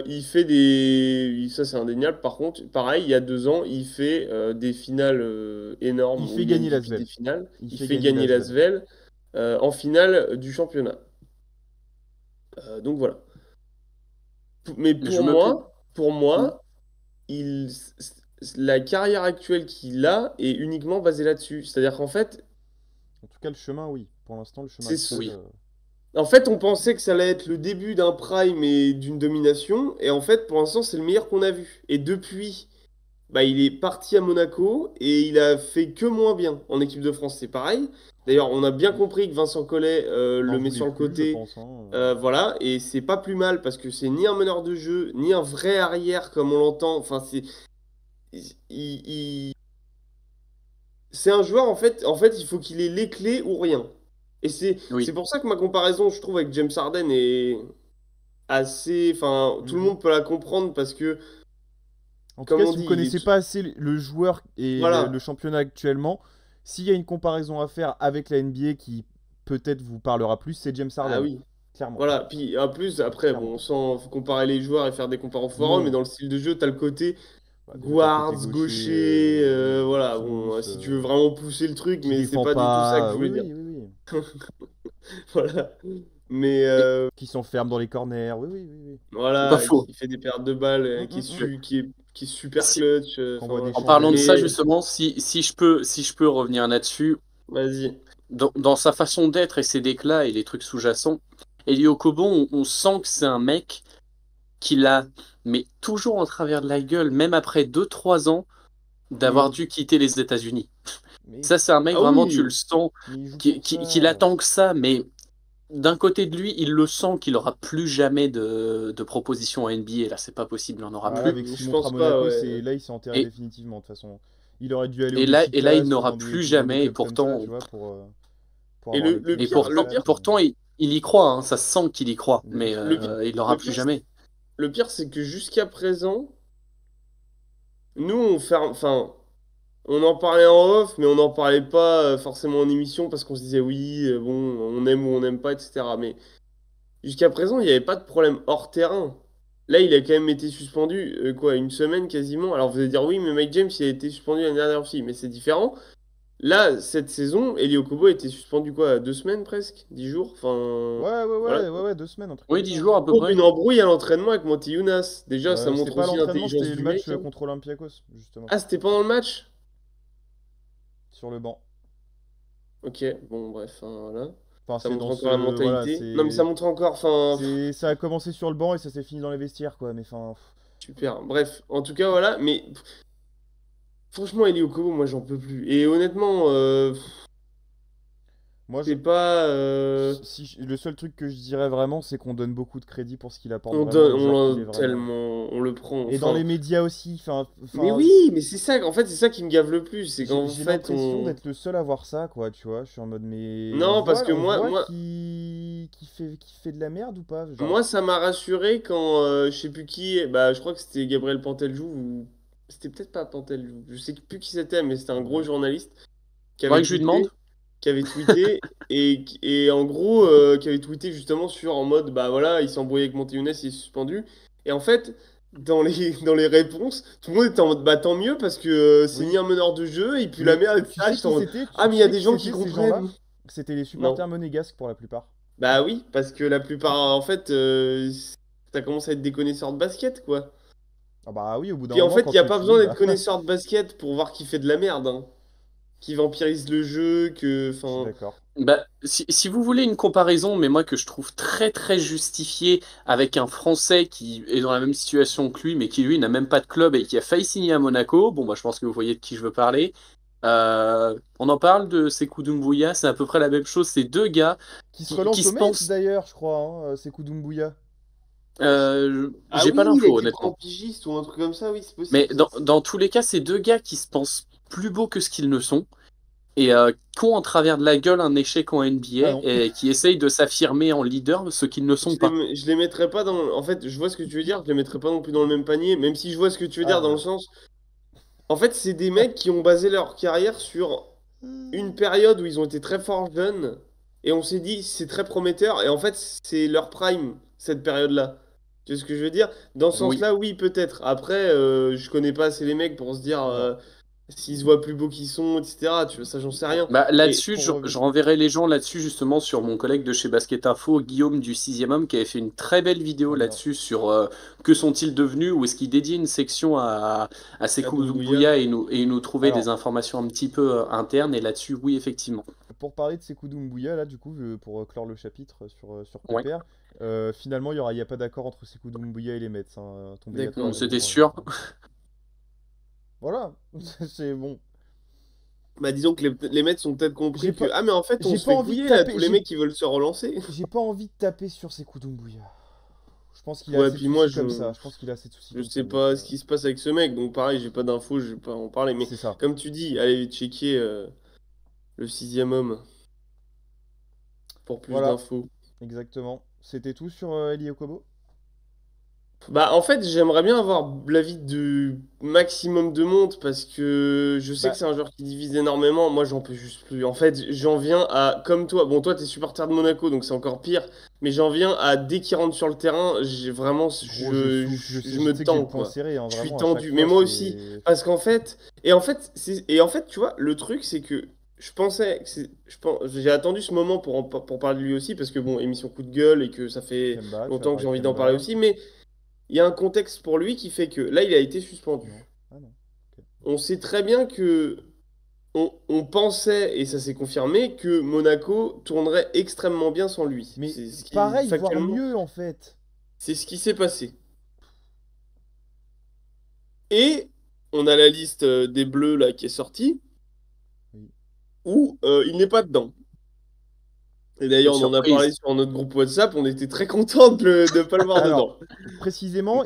il fait ça c'est indéniable. Par contre, pareil, il y a 2 ans, il fait des finales énormes Il où fait il est gagner MVP des l'Asvel. finales. Il Il fait fait gagner gagner l'Asvel. l'Asvel en finale du championnat. Donc voilà. Mais Je me plais. pour Hmm. moi, il, la carrière actuelle qu'il a est uniquement basée là-dessus. C'est-à-dire qu'en fait, En tout cas, le chemin, oui. Pour l'instant, le chemin c'est, actuel. Oui. en fait, on pensait que ça allait être le début d'un prime et d'une domination, et en fait, pour l'instant, c'est le meilleur qu'on a vu. Et depuis, bah, il est parti à Monaco et il a fait que moins bien en équipe de France. C'est pareil. D'ailleurs, on a bien Oui. compris que Vincent Collet N'en le met voulait sur le plus, je côté. pense, hein. Voilà, et c'est pas plus mal parce que c'est ni un meneur de jeu, ni un vrai arrière comme on l'entend. Enfin, il- c'est un joueur en fait, il faut qu'il ait les clés ou rien. Et c'est Oui. pour ça que ma comparaison, je trouve, avec James Harden est assez. Enfin, tout le Mhm. monde peut la comprendre parce que, En tout comme cas, on si vous dit, il connaissez est. pas assez le joueur et le Voilà, championnat actuellement, s'il y a une comparaison à faire avec la NBA qui peut-être vous parlera plus, c'est James ah Harden. oui. Clairement. Voilà, puis en plus, après, Clairement. bon, sans faut comparer les joueurs et faire des comparaisons foireux, mais Non. dans le style de jeu, t'as le côté Bah, déjà, t'as le côté guards, gaucher, gaucher, voilà, bon, pousse, si tu veux vraiment pousser le truc, qui mais c'est défend pas du tout ça que je pas. Oui, voulais dire. oui, oui, oui. Voilà. Mais Et Qui s'enferme dans les corners. Oui, oui, oui, oui. pas voilà, faux. qui fait des pertes de balles, Mm. qui est super Si- clutch, Qui enfin envoie des voilà. En parlant de chandelles. ça, Mais justement, si je peux revenir là-dessus, vas-y. dans sa façon d'être et ses déclats et les trucs sous-jacents, Elio Kobo, on sent que c'est un mec qui l'a, mais toujours en travers de la gueule, même après 2 3 ans d'avoir Mm. dû quitter les États-Unis. Mais, Ça, c'est un mec, Ah vraiment, tu le oui, sens, mais il joue qui, pour qui, qui ça. l'attend que ça, mais d'un côté de lui, il le sent qu'il aura plus jamais de proposition en NBA. Là, c'est pas possible, il n'en aura Ah, là, plus. avec ce qu'il je montre à pense pas, Monaco, ouais. là, il s'est enterré Et, définitivement, de toute façon. Il aurait dû aller au et là, il Besiktas ou n'aura plus dans des jamais. Et clubs comme ça, pourtant, tu vois, pour Et avoir le, le le plus et de pire, pourtant, le stats. pire, pourtant, il y croit. Hein, ça se sent qu'il y croit, Bien mais sûr. le pire, il le n'aura plus pire, jamais. le pire, c'est que jusqu'à présent, nous, on fait, enfin, on en parlait en off, mais on n'en parlait pas forcément en émission parce qu'on se disait oui, bon, on aime ou on n'aime pas, etc. Mais jusqu'à présent, il n'y avait pas de problème hors terrain. Là, il a quand même été suspendu, quoi, une semaine quasiment. Alors vous allez dire oui, mais Mike James, il a été suspendu l'année dernière aussi, mais c'est différent. Là, cette saison, Eli Okobo a été suspendu quoi, 2 semaines presque, 10 jours, enfin, Ouais, ouais, voilà. ouais, ouais, ouais, 2 semaines, un truc Oui, comme 10 ça, hein. jours à peu Pour près. une embrouille à l'entraînement avec Monty Younas. Déjà, ça C'était montre pas à aussi l'entraînement, l'intelligence c'était le du match mec, hein. contre Olympiakos, justement, Ah, c'était pendant le match? sur le banc. Ok, bon, bref, hein, voilà. Enfin, Ça c'est montre dans encore la ce. Voilà, mentalité. Non, mais ça montre encore, enfin, ça a commencé sur le banc et ça s'est fini dans les vestiaires, quoi. Mais enfin. super. Bref, en tout cas, voilà. Mais franchement, Eli Okobo, moi, j'en peux plus. Et honnêtement, Moi, c'est pas. le seul truc que je dirais vraiment, c'est qu'on donne beaucoup de crédit pour ce qu'il apporte On vraiment donne, au joueur qu'il est vraiment. on le prend. Et dans Enfin, les médias aussi, mais oui, mais c'est ça. En fait, c'est ça qui me gave le plus, c'est qu'en j'ai fait, l'impression d'être le seul à voir ça, quoi, tu vois. Je suis en mode, mais non, parce que on moi, voit moi, qui fait de la merde ou pas, genre. Moi, ça m'a rassuré quand je sais plus qui, bah, je crois que c'était Gabriel Panteljou ou c'était peut-être pas Panteljou, je sais plus qui c'était, mais c'était un gros Ouais. journaliste qui Faudrait avait que je lui demande. tweeté, qui avait tweeté et en gros qui avait tweeté justement sur en mode bah voilà, il s'est embrouillé avec Monte Younes, il est suspendu. Et en fait, dans les dans les réponses, tout le monde était en mode bah tant mieux parce que c'est Oui. ni un meneur de jeu et puis la Mais merde, tu ah, sais j'étais qui en mode c'était? ah mais il Tu y a sais des qui gens qui c'était ces gens-là? comprennent. C'était les supporters Non. monégasques pour la plupart. Bah oui, parce que la plupart en fait ça commence à être des connaisseurs de basket quoi. Ah bah oui, au bout d'un Puis en moment, fait, il quand n'y a tu le pas finis, besoin d'être bah, connaisseur de basket pour voir qu'il fait de la merde, hein. Qui vampirise le jeu, que. je suis Enfin. d'accord. Bah, si vous voulez une comparaison, mais moi que je trouve très très justifiée avec un Français qui est dans la même situation que lui, mais qui lui n'a même pas de club et qui a failli signer à Monaco, bon, bah, je pense que vous voyez de qui je veux parler. On en parle de Sekou Doumbouya, c'est à peu près la même chose. C'est deux gars Qui se qui relance au se Mets pensent. d'ailleurs, je crois, hein, c'est Doumbouya. Ah J'ai pas oui, il a l'info, été honnêtement. pigiste ou un truc comme ça, oui, c'est Mais possible ça. dans tous les cas, c'est deux gars qui se pensent plus beaux que ce qu'ils ne sont et qui ont en travers de la gueule un échec en Ah NBA non. et qui essayent de s'affirmer en leader, ce qu'ils ne sont pas. Je les mettrais pas dans. En fait, je vois ce que tu veux dire, je les mettrais pas non plus dans le même panier, même si je vois ce que tu veux Ah dire dans le non. sens. En fait, c'est des mecs qui ont basé leur carrière sur une période où ils ont été très forts jeunes et on s'est dit c'est très prometteur et en fait c'est leur prime cette période-là. Tu vois ce que je veux dire? Dans ce Oui. sens-là, oui, peut-être. Après, je connais pas assez les mecs pour se dire Alors, s'ils se voient plus beaux qu'ils sont, etc. Tu vois, ça, j'en sais rien. Bah, Mais là-dessus, pour je revenir. renverrai les gens là-dessus justement sur mon collègue de chez Basket Info, Guillaume du 6e homme, qui avait fait une très belle vidéo Alors, là-dessus sur que sont-ils devenus, où est-ce qu'il dédiait une section à à Sekou Doumbouya, Doumbouya et nous trouvait des alors, informations un petit peu internes. Et là-dessus, oui, effectivement. pour parler de Sekou Doumbouya, là, du coup, pour clore le chapitre sur Ouais, Pépère, finalement, il y a pas d'accord entre Sekou Doumbouya et les Mets, hein, tombé il y a bon, 3 d'accord. c'était jours. sûr. Voilà, c'est bon. Bah, disons que les mecs ont peut-être J'ai compris que pas, ah mais en fait on j'ai se pas fait envie de couiller là, tous taper, les mecs qui veulent se relancer. j'ai pas envie de taper sur Sekou Doumbouya. Je pense qu'il a Ouais, assez de puis moi soucis comme ça. Je pense qu'il a assez de soucis je comme ça, sais donc pas ce qui se passe avec ce mec, donc pareil, j'ai pas d'infos, je vais pas en parler. Mais c'est ça, comme tu dis, allez checker le 6e homme pour plus voilà, d'infos. exactement. C'était tout sur Elie Okobo? Bah en fait j'aimerais bien avoir l'avis du maximum de monde parce que je sais que Bah, c'est un joueur qui divise énormément, moi j'en peux juste plus. En fait j'en viens à, comme toi, bon toi t'es supporter de Monaco donc c'est encore pire, mais j'en viens à dès qu'il rentre sur le terrain, j'ai vraiment, gros, je souffre, je je me sais que j'ai tends le point quoi. serré, hein, Je suis vraiment, à chaque tendu, mais fois, moi aussi, c'est... parce qu'en fait, et en fait tu vois, le truc c'est que je pensais, j'ai attendu ce moment pour parler de lui aussi parce que bon, émission coup de gueule et que ça fait Kemba, tu vas longtemps que parler j'ai de envie d'en parler Kemba? aussi, mais il y a un contexte pour lui qui fait que là, il a été Non. suspendu. Ah non. Ok. On sait très bien que on pensait, et ça s'est confirmé, que Monaco tournerait extrêmement bien sans lui. Mais C'est ce qui, pareil, voire factuellement, mieux en fait. c'est ce qui s'est passé. Et on a la liste des Bleus là qui est sortie, Oui. où il n'est pas dedans. Et Une d'ailleurs, on en a parlé surprise. sur notre groupe WhatsApp, on était très contents de ne pas le voir Alors, dedans. précisément,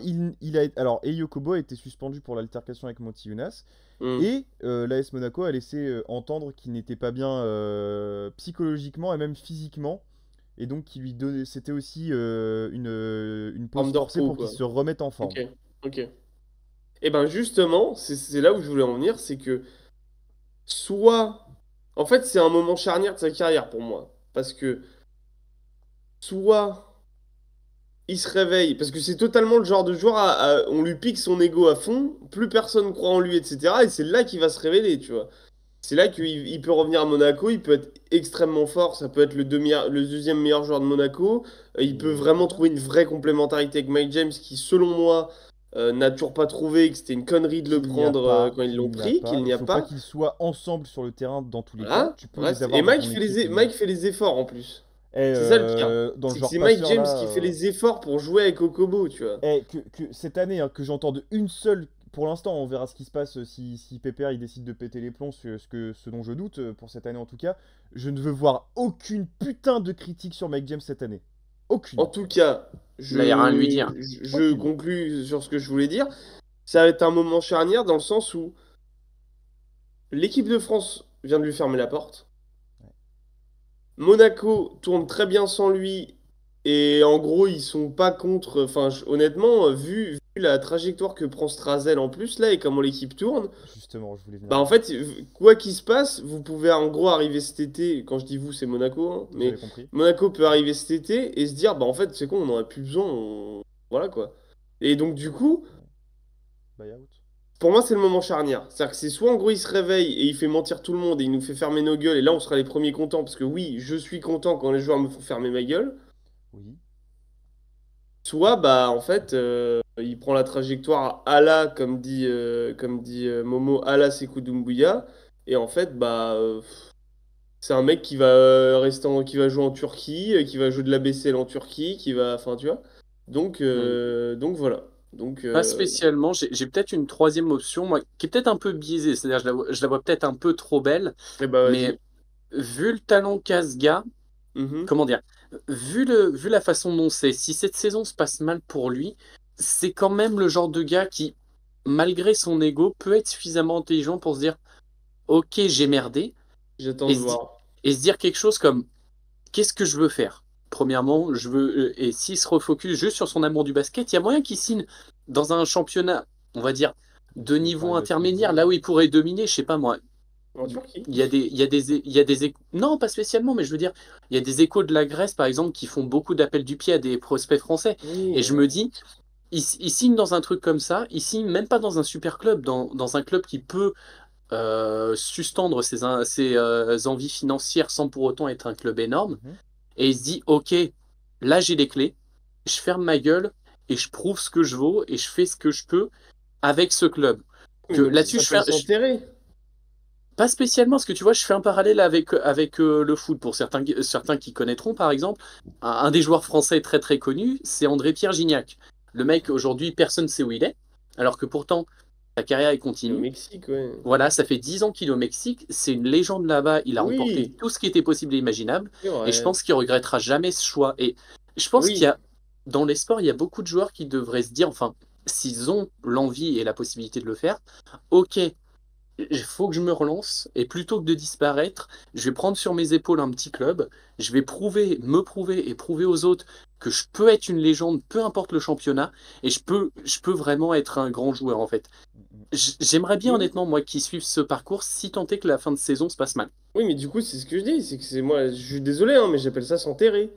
alors, Elie Okobo a été suspendu pour l'altercation avec Moti Younas. Hmm. Et l'AS Monaco a laissé entendre qu'il n'était pas bien psychologiquement et même physiquement. Et donc, c'était aussi une pause Forme de forcée repos, pour qu'il quoi. se remette en Ok, forme. ok. Et ben justement, c'est là où je voulais en venir, c'est que soit, en fait, c'est un moment charnière de sa carrière pour moi. Parce que soit il se réveille, parce que c'est totalement le genre de joueur, on lui pique son ego à fond, plus personne croit en lui, etc. Et c'est là qu'il va se révéler, tu vois. C'est là qu'il peut revenir à Monaco, il peut être extrêmement fort, ça peut être le deuxième meilleur joueur de Monaco. Il peut Et vraiment voilà. trouver une vraie complémentarité avec Mike James, qui selon moi n'a toujours pas trouvé que c'était une connerie de le prendre quand ils l'ont Qu'il n'y a pris, pas. qu'il Il n'y a faut pas pas. qu'ils soient ensemble sur le terrain dans tous les cas. Voilà. Tu peux Voilà. les Et avoir dans ton équipe, mais... Mike fait les efforts en plus. Et C'est ça le pire. dans le C'est que genre c'est Mike passeur James là, qui fait les efforts pour jouer avec Okobo, tu vois. que cette année, hein, que j'entende une seule. Pour l'instant, on verra ce qui se passe si Pépère il décide de péter les plombs, ce dont je doute, pour cette année en tout cas. Je ne veux voir aucune putain de critique sur Mike James cette année. En Aucune. tout cas, Là, il n'y a rien à lui dire. je Aucune. conclus sur ce que je voulais dire. Ça va être un moment charnière dans le sens où l'équipe de France vient de lui fermer la porte. Monaco tourne très bien sans lui. Et en gros, ils sont pas contre. Enfin, honnêtement, vu la trajectoire que prend Strazel en plus, là, et comment l'équipe tourne, Justement, je voulais venir bah en là-dessus. fait, quoi qu'il se passe, vous pouvez en gros arriver cet été. Quand je dis vous, c'est Monaco, hein, Vous mais avez compris? Monaco peut arriver cet été et se dire, bah en fait, c'est con, on en a plus besoin. Voilà quoi. Et donc, du coup. Buyout. Pour moi, c'est le moment charnière. C'est-à-dire que c'est soit en gros il se réveille et il fait mentir tout le monde et il nous fait fermer nos gueules et là on sera les premiers contents parce que oui, je suis content quand les joueurs me font fermer ma gueule. Oui. Soit bah en fait il prend la trajectoire à la comme dit Momo à la Sekou Doumbouya et en fait bah c'est un mec qui va qui va jouer en Turquie, qui va jouer de la BCL en Turquie, qui va enfin tu vois. Hmm. Donc voilà. Donc Pas spécialement. J'ai peut-être une troisième option, moi, qui est peut-être un peu biaisée. C'est-à-dire, je la vois peut-être un peu trop belle. eh bah Mais vas-y. vu le talent qu'a ce gars, Mhm. comment dire, vu la façon dont c'est, si cette saison se passe mal pour lui, c'est quand même le genre de gars qui, malgré son ego, peut être suffisamment intelligent pour se dire, ok, j'ai merdé, J'attends et de se, di- voir. et se dire quelque chose comme, qu'est-ce que je veux faire? Premièrement, et s'il se refocus juste sur son amour du basket, il y a moyen qu'il signe dans un championnat, on va dire, de Qui n'est pas niveau un intermédiaire, basketball. là où il pourrait dominer, je sais pas moi, En Turquie? Non, pas spécialement, mais je veux dire, il y a des échos de la Grèce, par exemple, qui font beaucoup d'appels du pied à des prospects français. Oui, Et je me dis, ils signent dans un truc comme ça, ils signent même pas dans un super club, dans un club qui peut sustendre ses envies financières sans pour autant être un club énorme. Mhm. Et il se dit, ok, là j'ai les clés, je ferme ma gueule et je prouve ce que je vaux et je fais ce que je peux avec ce club. mais Que donc ça là-dessus, s'appelle s'enterrer. pas spécialement, parce que tu vois, je fais un parallèle avec le foot. Pour certains qui connaîtront, par exemple, un des joueurs français très très connus, c'est André-Pierre Gignac. Le mec, aujourd'hui, personne ne sait où il est, alors que pourtant, sa carrière est Au continue. Mexique, ouais. Voilà, ça fait 10 ans qu'il est au Mexique, c'est une légende là-bas, il a remporté Oui, tout ce qui était possible et imaginable, c'est et je vrai. pense qu'il regrettera jamais ce choix. Et je pense qu'il y Oui, a, dans les sports, il y a beaucoup de joueurs qui devraient se dire, enfin, s'ils ont l'envie et la possibilité de le faire, ok, il faut que je me relance et plutôt que de disparaître, je vais prendre sur mes épaules un petit club, je vais me prouver et prouver aux autres que je peux être une légende, peu importe le championnat, et je peux vraiment être un grand joueur en fait. Mhm. J'aimerais bien oui. honnêtement moi qui suive ce parcours si tant est que la fin de saison se passe mal. Oui, mais du coup, c'est ce que je dis, c'est que c'est moi, je suis désolé, hein, mais j'appelle ça s'enterrer.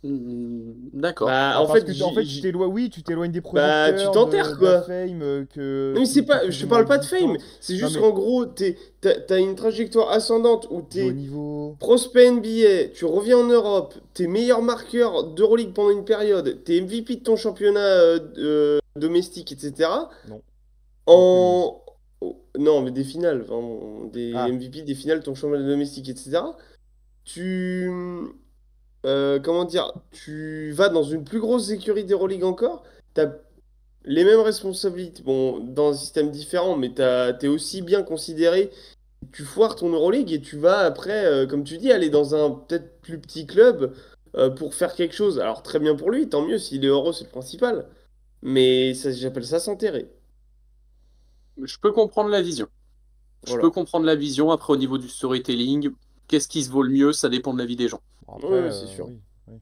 D'accord. Bah, Bah, en parce fait, que en fait, oui, tu t'éloignes des bah, tu projecteurs, t'enterres, de la quoi. fame Non, mais c'est qui est pas, plus je ou te moins parle pas de fame, existante. c'est Non, juste mais qu'en gros, t'as une trajectoire ascendante où du haut t'es niveau. prospect NBA, tu reviens en Europe, t'es meilleur marqueur d'Euroleague pendant une période, t'es MVP de ton championnat domestique, etc. Non, pas plus. En... Non, mais des finales, vraiment, des Ah, MVP, des finales de ton championnat domestique, etc. Tu... comment dire? Tu vas dans une plus grosse écurie d'Euroleague encore, t'as les mêmes responsabilités, bon, dans un système différent, mais t'es aussi bien considéré. Tu foires ton Euroleague et tu vas après, comme tu dis, aller dans un peut-être plus petit club pour faire quelque chose. Alors très bien pour lui, tant mieux, s'il est heureux, c'est le principal. Mais ça, j'appelle ça s'enterrer. Je peux comprendre la vision. Je peux Voilà. comprendre la vision. Après, au niveau du storytelling, qu'est-ce qui se vaut le mieux? Ça dépend de la vie des gens. bon, après, Ouais, ouais, c'est sûr. oui, oui.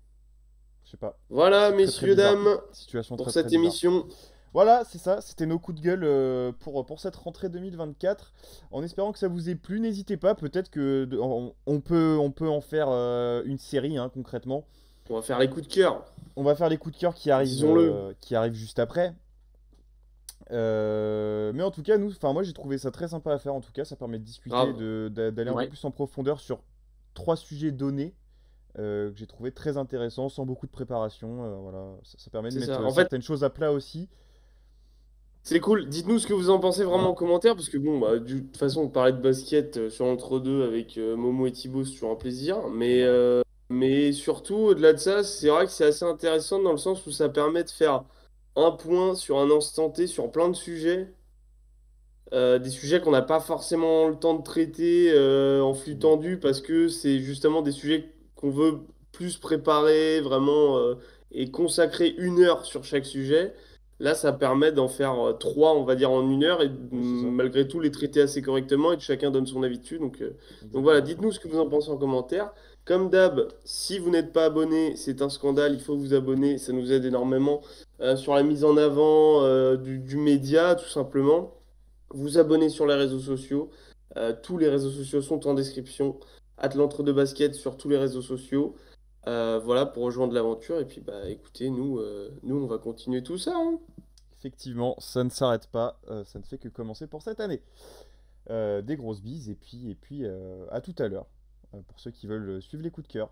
Je sais pas. Voilà, C'est très très messieurs, bizarre. dames, Situation pour très très cette bizarre. émission. Voilà, c'est ça, c'était nos coups de gueule pour cette rentrée 2024. En espérant que ça vous ait plu, n'hésitez pas, peut-être que on peut en faire une série hein, concrètement. On va faire les coups de cœur, On va faire les coups de cœur disons-le. qui arrivent juste après. Mais en tout cas, moi j'ai trouvé ça très sympa à faire. En tout cas, ça permet de discuter, Grave. d'aller un peu Ouais. plus en profondeur sur 3 sujets donnés que j'ai trouvé très intéressants, sans beaucoup de préparation. Voilà, ça permet de C'est mettre ça. En fait, certaines choses à plat aussi. c'est cool. Dites-nous ce que vous en pensez vraiment en commentaire, parce que bon, bah, de toute façon, parler de basket sur l'entre-deux avec Momo et Thibaut, c'est toujours un plaisir. Mais surtout, au-delà de ça, c'est vrai que c'est assez intéressant dans le sens où ça permet de faire un point sur un instant T sur plein de sujets. Des sujets qu'on n'a pas forcément le temps de traiter en flux Mm. tendu, parce que c'est justement des sujets qu'on veut plus préparer vraiment et consacrer 1 heure sur chaque sujet. Là, ça permet d'en faire trois, on va dire, en 1 heure et Oui, c'est ça, malgré tout les traiter assez correctement et que chacun donne son avis dessus. Donc voilà, exactement. dites-nous ce que vous en pensez en commentaire. Comme d'hab, si vous n'êtes pas abonné, c'est un scandale, il faut vous abonner, ça nous aide énormément sur la mise en avant du média, tout simplement. Vous abonner sur les réseaux sociaux. Tous les réseaux sociaux sont en description. L'entre-deux basket sur tous les réseaux sociaux. Voilà pour rejoindre l'aventure. Et puis bah écoutez, nous on va continuer tout ça, hein. Effectivement, ça ne s'arrête pas, ça ne fait que commencer pour cette année. Des grosses bises et puis à tout à l'heure pour ceux qui veulent suivre les coups de cœur.